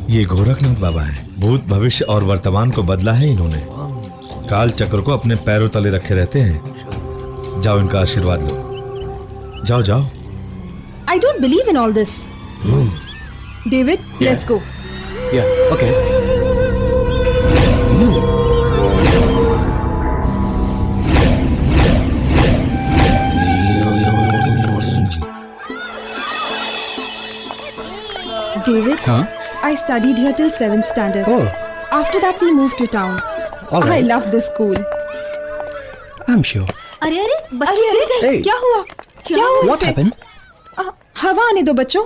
Speaker 15: ये गोरखनाथ बाबा हैं। भूत भविष्य और वर्तमान को बदला है इन्होंने। काल चक्र को अपने पैरों तले रखे रहते हैं। जाओ इनका आशीर्वाद लो। जाओ जाओ।
Speaker 8: I don't believe in all this. David, let's go.
Speaker 3: Yeah, okay.
Speaker 8: David, I studied here till 7th standard.
Speaker 3: Oh.
Speaker 8: After that we moved to town.
Speaker 3: All right.
Speaker 8: I love this school.
Speaker 3: I'm sure.
Speaker 9: अरे अरे बच्चे
Speaker 8: अरे
Speaker 9: गिर गए।
Speaker 3: Hey.
Speaker 8: क्या हुआ? क्या हुआ
Speaker 3: What
Speaker 8: इसे?
Speaker 3: happened?
Speaker 8: हवा आने दो बच्चों।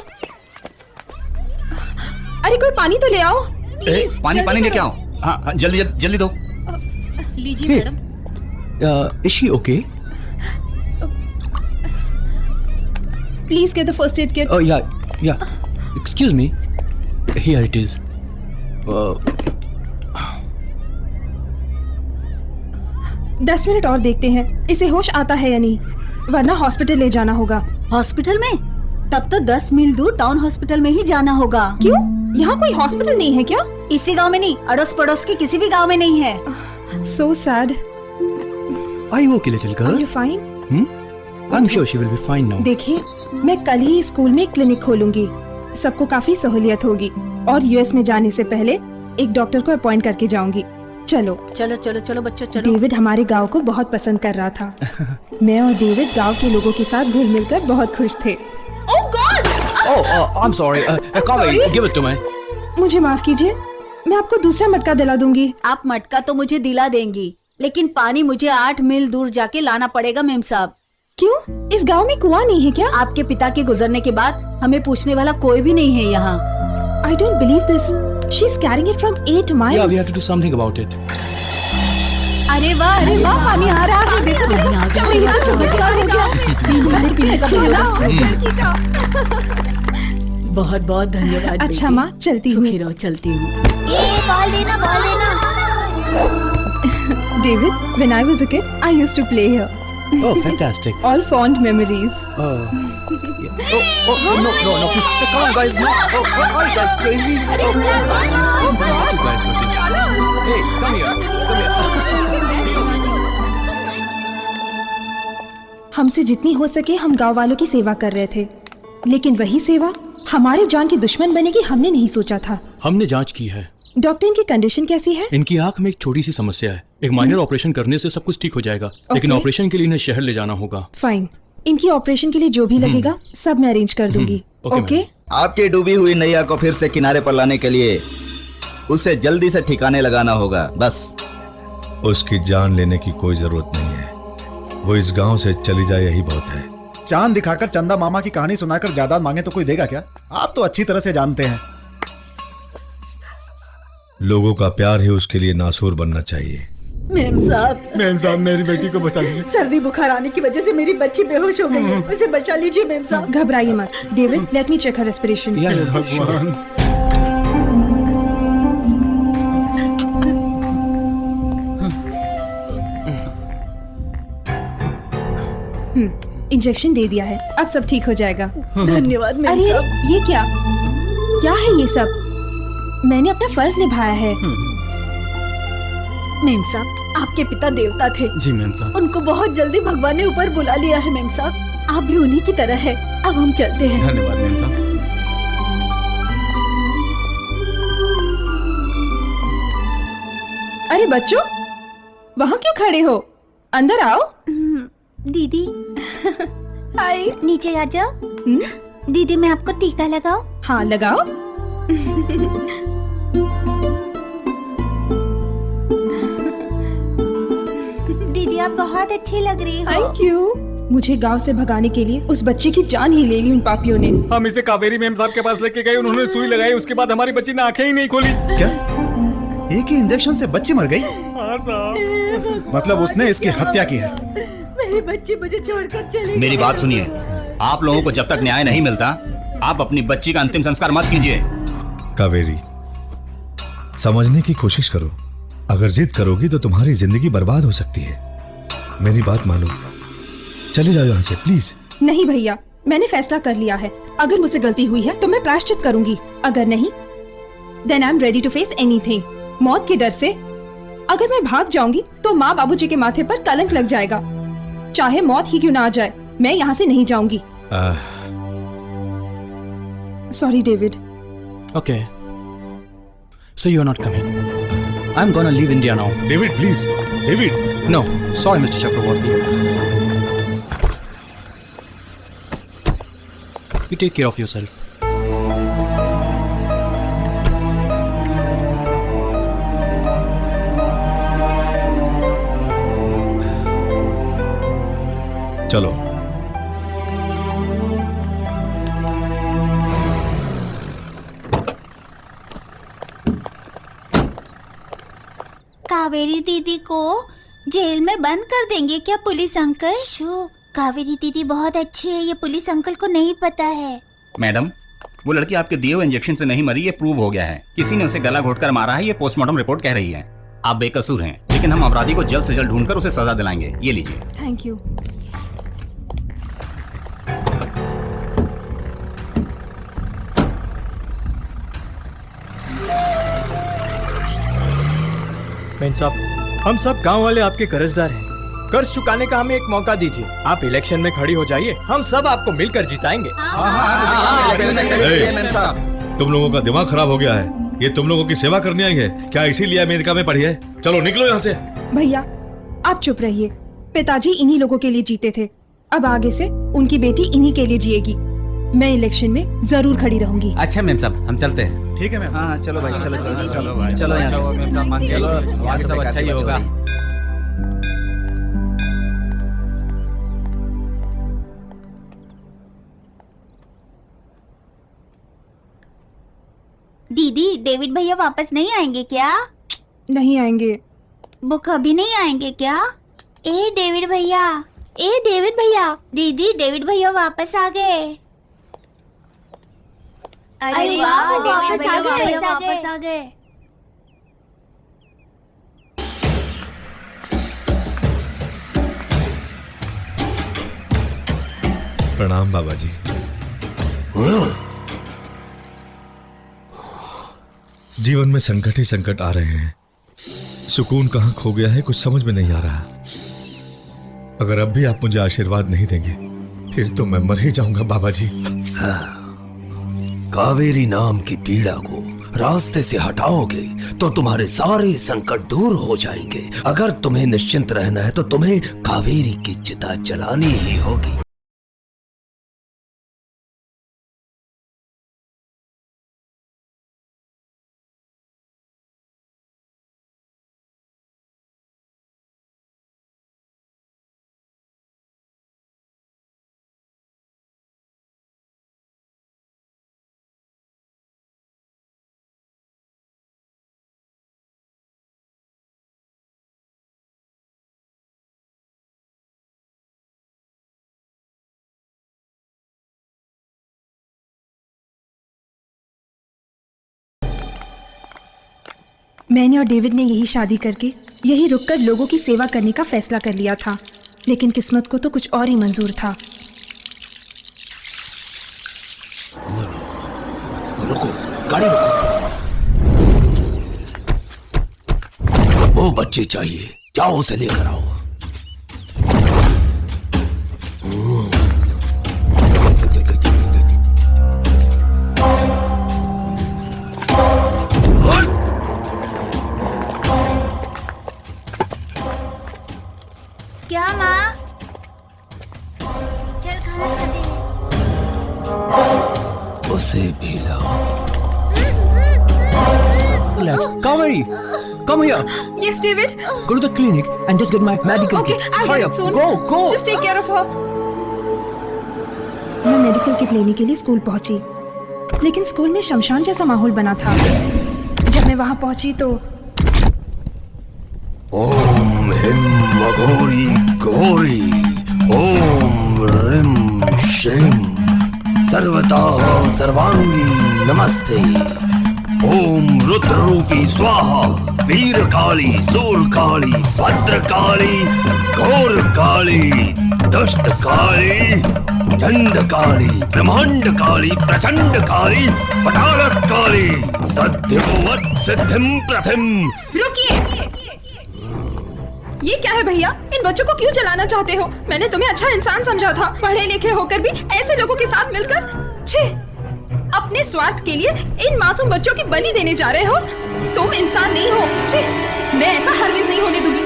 Speaker 8: अरे कोई पानी तो ले आओ।
Speaker 10: पानी
Speaker 8: जल्दी
Speaker 10: पानी लेके
Speaker 8: करो।
Speaker 10: आओ। हाँ जल्दी जल्दी दो।
Speaker 2: लीजिए
Speaker 3: Hey.
Speaker 2: Madam.
Speaker 3: Is she okay?
Speaker 8: Please get the first aid kit.
Speaker 3: Oh yeah. Excuse me. Here it is.
Speaker 8: 10 minute और देखते हैं इसे होश आता है या नहीं, वरना हॉस्पिटल ले जाना होगा।
Speaker 9: हॉस्पिटल में? तब तो 10 मील दूर टाउन हॉस्पिटल में ही जाना होगा।
Speaker 8: क्यों? यहाँ कोई हॉस्पिटल नहीं है क्या?
Speaker 9: इसी गांव में नहीं, अड़ोस पड़ोस के किसी भी गांव में नहीं है।
Speaker 8: So sad.
Speaker 3: Are you okay, little girl?
Speaker 8: Are you fine?
Speaker 3: I'm sure she will be fine now.
Speaker 8: देखिए, मैं कल ही स्कूल में क्लिनिक खोलूंगी। सबको काफी सहूलियत होगी और यूएस में जाने से पहले एक डॉक्टर को अपॉइंट करके जाऊंगी। चलो
Speaker 9: चलो चलो चलो बच्चों चलो।
Speaker 8: डेविड हमारे गांव को बहुत पसंद कर रहा था। मैं और डेविड गांव के लोगों के साथ घुल मिलकर बहुत खुश थे।
Speaker 2: Oh God!
Speaker 3: Oh, I'm sorry. Kaveri, give it to me.
Speaker 8: मुझे माफ कीजिए, मैं आपको दूसरा मटका दिला दूंगी।
Speaker 9: आप मटका तो मुझे दिला देंगी, लेकिन पानी मुझे 8 मील दूर जाके लाना पड़ेगा मेम साहब।
Speaker 8: क्यों? इस गांव में कुआं नहीं है क्या?
Speaker 9: आपके पिता के गुजरने के बाद हमें पूछने वाला कोई भी नहीं है यहाँ।
Speaker 8: I don't believe this. She's carrying it from 8 miles.
Speaker 3: Yeah, we have to do something about it.
Speaker 9: अरे वाह पानी आ रहा है। देखो चमत्कार हो गया। मेम साहब पीने का बंदोबस्त हो। बहुत बहुत धन्यवाद।
Speaker 8: अच्छा माँ, चलती हूँ।
Speaker 9: सुखी रहो, चलती हूँ। ये बॉल देना बॉल देना।
Speaker 8: David, when I was a kid, I used to play here.
Speaker 3: Oh, fantastic.
Speaker 8: All fond memories.
Speaker 3: Oh, no, please. Come on, guys. No. Oh, what are you guys crazy? Oh, not you guys for this. Hey, come here.
Speaker 8: हमसे जितनी हो सके हम गांव वालों की सेवा कर रहे थे, लेकिन वही सेवा हमारे जान की दुश्मन बनेगी हमने नहीं सोचा था।
Speaker 4: हमने जांच की है।
Speaker 8: डॉक्टर, इनकी कंडीशन कैसी है?
Speaker 4: इनकी आंख में एक छोटी सी समस्या है। एक माइनर ऑपरेशन करने से सब कुछ ठीक हो जाएगा, लेकिन ऑपरेशन के लिए इन्हें शहर ले जाना होगा।
Speaker 8: फाइन, इनकी ऑपरेशन के लिए जो भी लगेगा सब मैं अरेंज कर दूंगी। ओके?
Speaker 11: आपकी डूबी हुई नैया को फिर से किनारे पर लाने के लिए उसे जल्दी से ठिकाने लगाना होगा, बस।
Speaker 15: उसकी जान लेने की कोई जरूरत नहीं है। वो इस गांव से चली जाए यही बहुत है।
Speaker 6: चांद दिखाकर चंदा मामा की कहानी सुनाकर जायदाद मांगे तो कोई देगा क्या? आप तो अच्छी तरह से जानते हैं।
Speaker 15: लोगों का प्यार ही उसके लिए नासूर बनना चाहिए।
Speaker 20: मेम साहब मेरी बेटी को बचा लीजिए।
Speaker 9: सर्दी बुखार आने की वजह से मेरी बच्ची बेहोश हो गई है, उसे बचा लीजिए मेम साहब।
Speaker 8: घबराइए मत डेविड, लेट मी चेक हर रेस्पिरेशन।
Speaker 20: भगवान।
Speaker 8: इंजेक्शन दे दिया है, अब सब ठीक हो जाएगा।
Speaker 9: धन्यवाद मेम
Speaker 8: अरे
Speaker 9: साहब।
Speaker 8: ये क्या क्या है ये सब? मैंने अपना फर्ज निभाया है।
Speaker 9: मेम साहब, आपके पिता देवता थे।
Speaker 20: जी मेम साहब।
Speaker 9: उनको बहुत जल्दी भगवान ने ऊपर बुला लिया है मेम साहब। आप भी उन्हीं की तरह है। अब हम चलते हैं।
Speaker 20: धन्यवाद मेम साहब।
Speaker 8: अरे बच्चों, वहाँ क्यों खड़े हो? अंदर आओ।
Speaker 13: दीदी
Speaker 8: हाय,
Speaker 13: नीचे आ जाओ। दीदी मैं आपको टीका लगाओ।
Speaker 8: हाँ लगाओ।
Speaker 13: दीदी आप बहुत अच्छी लग रही हो।
Speaker 8: Thank you. मुझे गांव से भगाने के लिए उस बच्चे की जान ही ले ली उन पापियों ने।
Speaker 20: हम इसे कावेरी मेम साहब के पास लेके गए, उन्होंने सुई लगाई, उसके बाद हमारी बच्ची ने आंखें ही नहीं खोली।
Speaker 6: क्या एक ही इंजेक्शन से बच्ची मर गई?
Speaker 20: हाँ साहब।
Speaker 6: मतलब उसने इसकी हत्या की है।
Speaker 9: मेरी बच्ची मुझे छोड़कर चली
Speaker 10: मेरी
Speaker 9: गई।
Speaker 10: बात सुनिए, आप लोगों को जब तक न्याय नहीं मिलता, आप अपनी बच्ची का अंतिम संस्कार मत कीजिए।
Speaker 15: कावेरी, समझने की कोशिश करो। अगर जिद करोगी तो तुम्हारी जिंदगी बर्बाद हो सकती है। मेरी बात मानो, चले जाओ यहाँ से प्लीज।
Speaker 8: नहीं भैया, मैंने फैसला कर लिया है। अगर मुझसे गलती हुई है तो मैं प्रायश्चित करूंगी, अगर नहीं then I am ready to face anything. मौत के डर से अगर मैं भाग जाऊंगी तो माँ बाबूजी के माथे पर कलंक लग जाएगा। चाहे मौत ही क्यों ना आ जाए, मैं यहाँ से नहीं जाऊंगी। Sorry David.
Speaker 4: Okay. So you're not coming. I'm gonna leave India now.
Speaker 15: David, please. David.
Speaker 4: No. Sorry, Mr. Chakraborty. You take care of yourself.
Speaker 15: चलो।
Speaker 13: कावेरी दीदी को जेल में बंद कर देंगे क्या पुलिस अंकल? कावेरी दीदी बहुत अच्छी है, ये पुलिस अंकल को नहीं पता है।
Speaker 10: मैडम, वो लड़की आपके दिए हुए इंजेक्शन से नहीं मरी, ये प्रूव हो गया है। किसी ने उसे गला घोटकर मारा है, ये पोस्टमार्टम रिपोर्ट कह रही है। आप बेकसूर हैं, लेकिन हम अपराधी को जल्द से जल्द ढूंढकर उसे सजा दिलाएंगे। ये लीजिए।
Speaker 8: Thank you.
Speaker 5: मेम साहब, हम सब गांव वाले आपके कर्जदार हैं। कर्ज चुकाने का हमें एक मौका दीजिए। आप इलेक्शन में खड़ी हो जाइए, हम सब आपको मिलकर जिताएंगे।
Speaker 15: तुम लोगों का दिमाग खराब हो गया है। ये तुम लोगों की सेवा करने आई है क्या? इसीलिए अमेरिका में पढ़ी है? चलो निकलो यहाँ से।
Speaker 8: भैया आप चुप रहिए। पिताजी इन्हीं लोगों के लिए जीते थे, अब आगे से उनकी बेटी इन्हीं के लिए जिएगी। मैं इलेक्शन में जरूर खड़ी रहूंगी।
Speaker 18: अच्छा मैम साहब, हम चलते हैं।
Speaker 6: ठीक है मैम।
Speaker 18: हाँ चलो भाई, चलो चलो
Speaker 10: चलो भाई,
Speaker 18: चलो यहाँ से। मैम साहब मान गए, आगे सब अच्छा ही होगा।
Speaker 13: दीदी डेविड भैया वापस नहीं आएंगे क्या?
Speaker 8: नहीं आएंगे।
Speaker 13: वो कभी नहीं आएंगे क्या? ए डेविड भैया, ए डेविड भैया। दीदी डेविड भैया वापस आ गए। अरे वाह, वापस आ गए, वापस आ गए।
Speaker 15: प्रणाम बाबा जी। जीवन में संकट ही संकट आ रहे हैं। सुकून कहाँ खो गया है, कुछ समझ में नहीं आ रहा। अगर अब भी आप मुझे आशीर्वाद नहीं देंगे फिर तो मैं मर ही जाऊंगा बाबा जी।
Speaker 1: कावेरी नाम की पीड़ा को रास्ते से हटाओगे तो तुम्हारे सारे संकट दूर हो जाएंगे। अगर तुम्हें निश्चिंत रहना है तो तुम्हें कावेरी की चिता जलानी ही होगी।
Speaker 8: मैंने और डेविड ने यही शादी करके यही रुककर लोगों की सेवा करने का फैसला कर लिया था, लेकिन किस्मत को तो कुछ और ही मंजूर था।
Speaker 1: रुको, गाड़ी रुको। वो बच्ची चाहिए, जाओ उसे लेकर आओ।
Speaker 13: क्या माँ? चल खाना खाते हैं।
Speaker 1: उसे भी लाओ।
Speaker 5: Relax. Kaveri, come here.
Speaker 8: Yes, David.
Speaker 5: Go to the clinic and just get my medical
Speaker 8: Okay,
Speaker 5: kit.
Speaker 8: I'll
Speaker 5: Hurry
Speaker 8: get
Speaker 5: up.
Speaker 8: it soon.
Speaker 5: Go.
Speaker 8: Just take care of her. मैं मेडिकल किट लेने के लिए school पहुंची, लेकिन school में शमशान जैसा माहौल बना था। जब मैं वहां पहुंची तो
Speaker 1: ओम हिम अघोरी घोरी ओम रिम श्रीम सर्वता सर्वांगी नमस्ते। ओम रुद्र रूपी स्वाहा वीर काली सूर काली भद्र काली घोर काली दुष्ट काली चंड काली ब्रह्मांड काली प्रचंड काली पटालक काली सद्योवत सिद्धिम प्रथिम।
Speaker 8: रुकिए, ये क्या है भैया? इन बच्चों को क्यों जलाना चाहते हो? मैंने तुम्हें अच्छा इंसान समझा था, पढ़े लिखे होकर भी ऐसे लोगों के साथ मिलकर। छी! अपने स्वार्थ के लिए इन मासूम बच्चों की बलि देने जा रहे हो। तुम इंसान नहीं हो। छी! मैं ऐसा हरगिज नहीं होने दूंगी।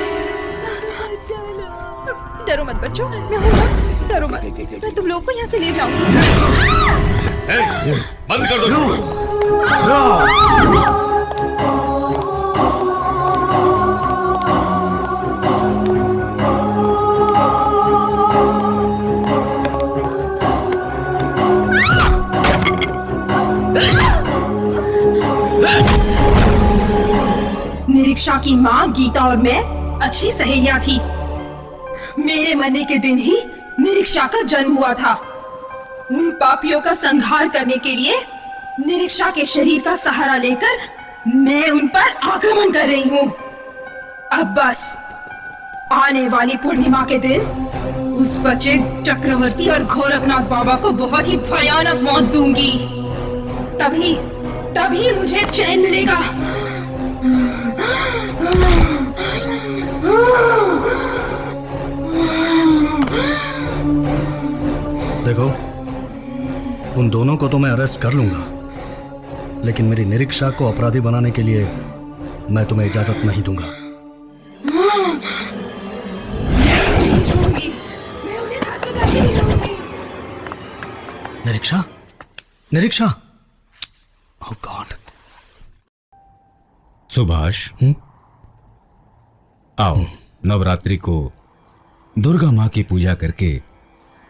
Speaker 8: डरो मत बच्चों, मैं हूं ना, डरो मत। मैं तुम लोगों को यहाँ से ले जाऊंगी।
Speaker 15: बंद कर दो।
Speaker 8: निरीक्षा की माँ गीता और मैं अच्छी सहेलियां थी। मेरे मरने के दिन ही निरीक्षा का जन्म हुआ था। उन पापियों का संहार करने के लिए निरीक्षा के शरीर का सहारा लेकर मैं उन पर आक्रमण कर रही हूँ। अब बस आने वाली पूर्णिमा के दिन उस बच्चे चक्रवर्ती और गोरखनाथ बाबा को बहुत ही भयानक मौत दूंगी। तभी मुझे चैन मिलेगा।
Speaker 3: देखो, उन दोनों को तो मैं अरेस्ट कर लूंगा, लेकिन मेरी निरीक्षा को अपराधी बनाने के लिए मैं तुम्हें इजाजत नहीं दूंगा। निरीक्षा, निरीक्षा, ओह गॉड।
Speaker 18: सुभाष, आओ, नवरात्रि को दुर्गा माँ की पूजा करके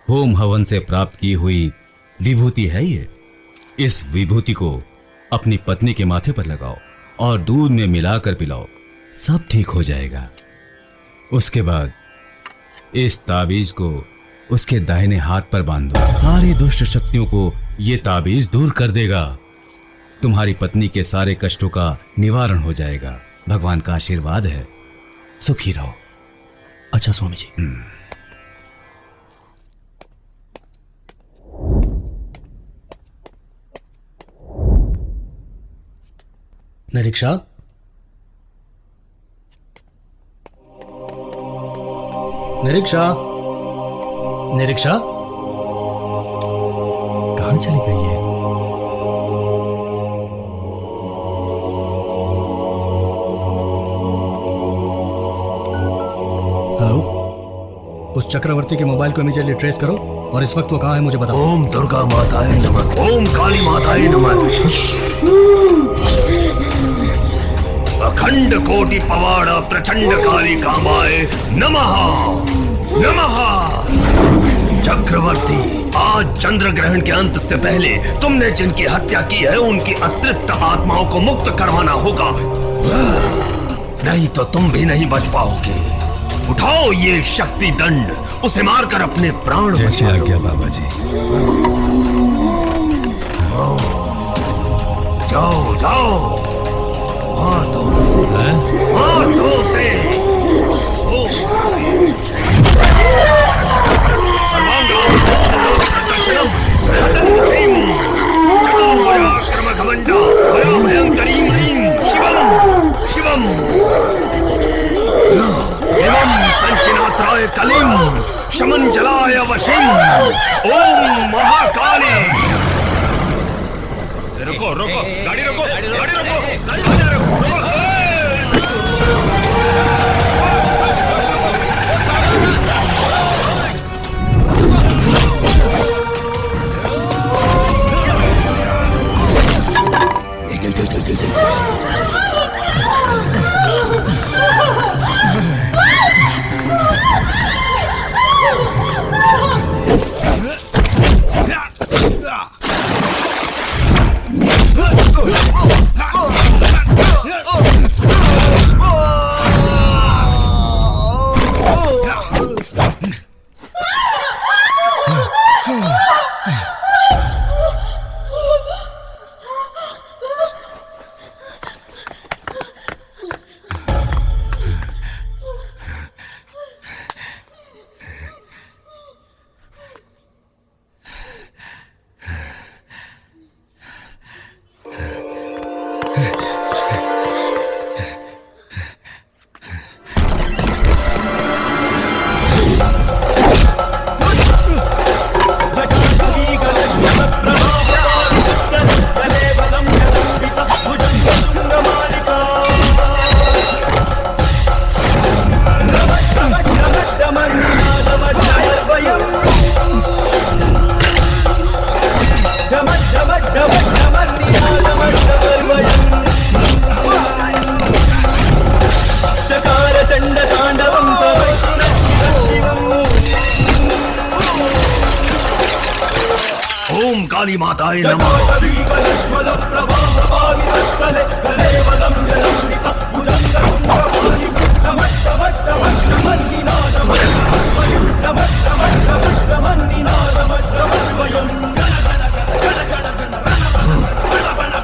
Speaker 18: होम हवन से प्राप्त की हुई विभूति है ये। इस विभूति को अपनी पत्नी के माथे पर लगाओ और दूध में मिलाकर पिलाओ, सब ठीक हो जाएगा। उसके बाद इस ताबीज को उसके दाहिने हाथ पर बांध दो। सारी दुष्ट शक्तियों को ये ताबीज दूर कर देगा। तुम्हारी पत्नी के सारे कष्टों का निवारण हो जाएगा। भगवान का आशीर्वाद है, सुखी रहो।
Speaker 3: अच्छा स्वामी जी। निरीक्षा, निरीक्षा, निरीक्षा, कहाँ चली गई है? हेलो, उस चक्रवर्ती के मोबाइल को इमीडिएटली ट्रेस करो और इस वक्त वो कहाँ है मुझे बताओ।
Speaker 1: ओम दुर्गा माताए नमः, ओम काली माताए नमः, अखंड कोटि पवाड़ प्रचंड काली कामाए नमः नमः। चक्रवर्ती, आज चंद्र ग्रहण के अंत से पहले तुमने जिनकी हत्या की है उनकी अतृप्त आत्माओं को मुक्त करवाना होगा, नहीं तो तुम भी नहीं बच पाओगे। उठाओ ये शक्ति दंड, उसे मारकर अपने प्राण
Speaker 15: जैसे आज्ञा बाबा जी।
Speaker 1: जाओ जाओ। मार दो उसे, मार दो उसे। शिवम एवं संचिनात्राय कलिम शमन जलाय वशिम ओम महाकाली। रुको रुको, गाड़ी रोको, गाड़ी रोको, गाड़ी रोको। ओम काली माताय नमः।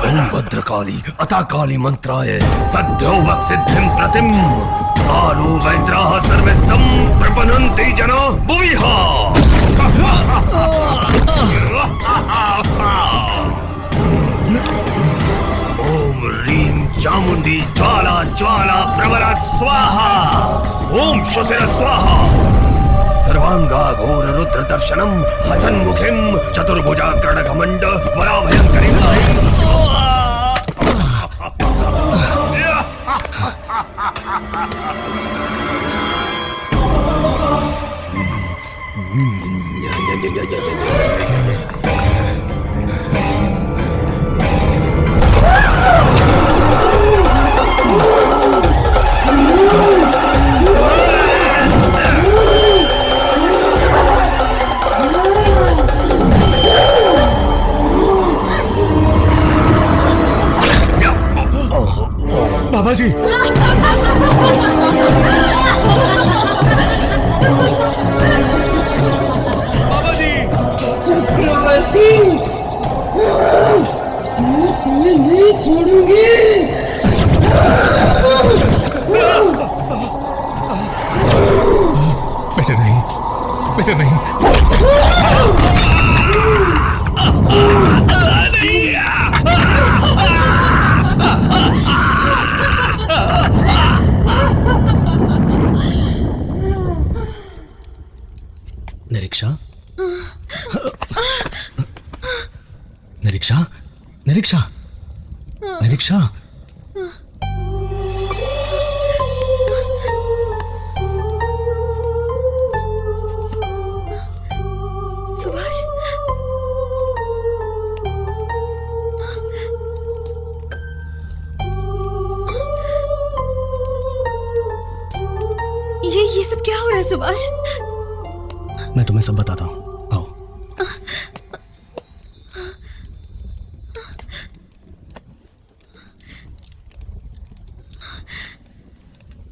Speaker 1: ओम भद्रकाली अथा काली मंत्राय सद्यो वक् सिद्धिं प्रतिम आलो वैद्राः सर्वस्तं प्रपनन्ति जना भुविहा। ओम ह्रीं चामुंडी ज्वाला ज्वाला प्रवरा स्वाहा। ओम शुशिर स्वाहा। सर्वांगा घोर रुद्र दर्शनम हसन्मुखिं चतुर्भुजा कर्णघमंड वराभयंकरीं।
Speaker 15: बाबा जी बाबा जी
Speaker 19: चक्रवर्ती मैं तुम्हें नहीं छोड़ूंगी।
Speaker 15: बेटे नहीं, बेटे नहीं।
Speaker 3: निरीक्षा, निरीक्षा, निरीक्षा, निरीक्षा।
Speaker 14: सुभाष, ये सब क्या हो रहा है सुभाष?
Speaker 3: मैं तुम्हें सब बताता हूँ, आओ।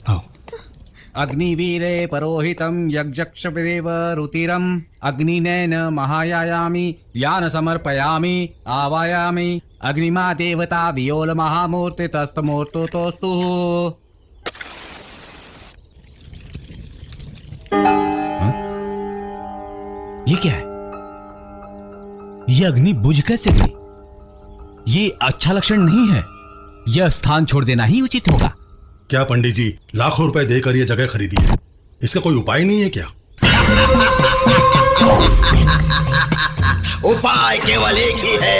Speaker 3: आओ
Speaker 18: अग्निवीरे परोहितं यज्ञक्षदेव रुतिरम् अग्निनेन महायायामि ध्यान समर्पयामि आवायामि अग्निमा देवता वियोल महामूर्ति तस्तमूर्तो तोस्तु।
Speaker 16: ये क्या है? ये अग्नि बुझ कैसे गई? ये अच्छा लक्षण नहीं है। यह स्थान छोड़ देना ही उचित होगा।
Speaker 7: क्या पंडित जी, लाखों रुपए देकर ये जगह खरीदी है, इसका कोई उपाय नहीं है क्या?
Speaker 1: उपाय केवल एक ही है।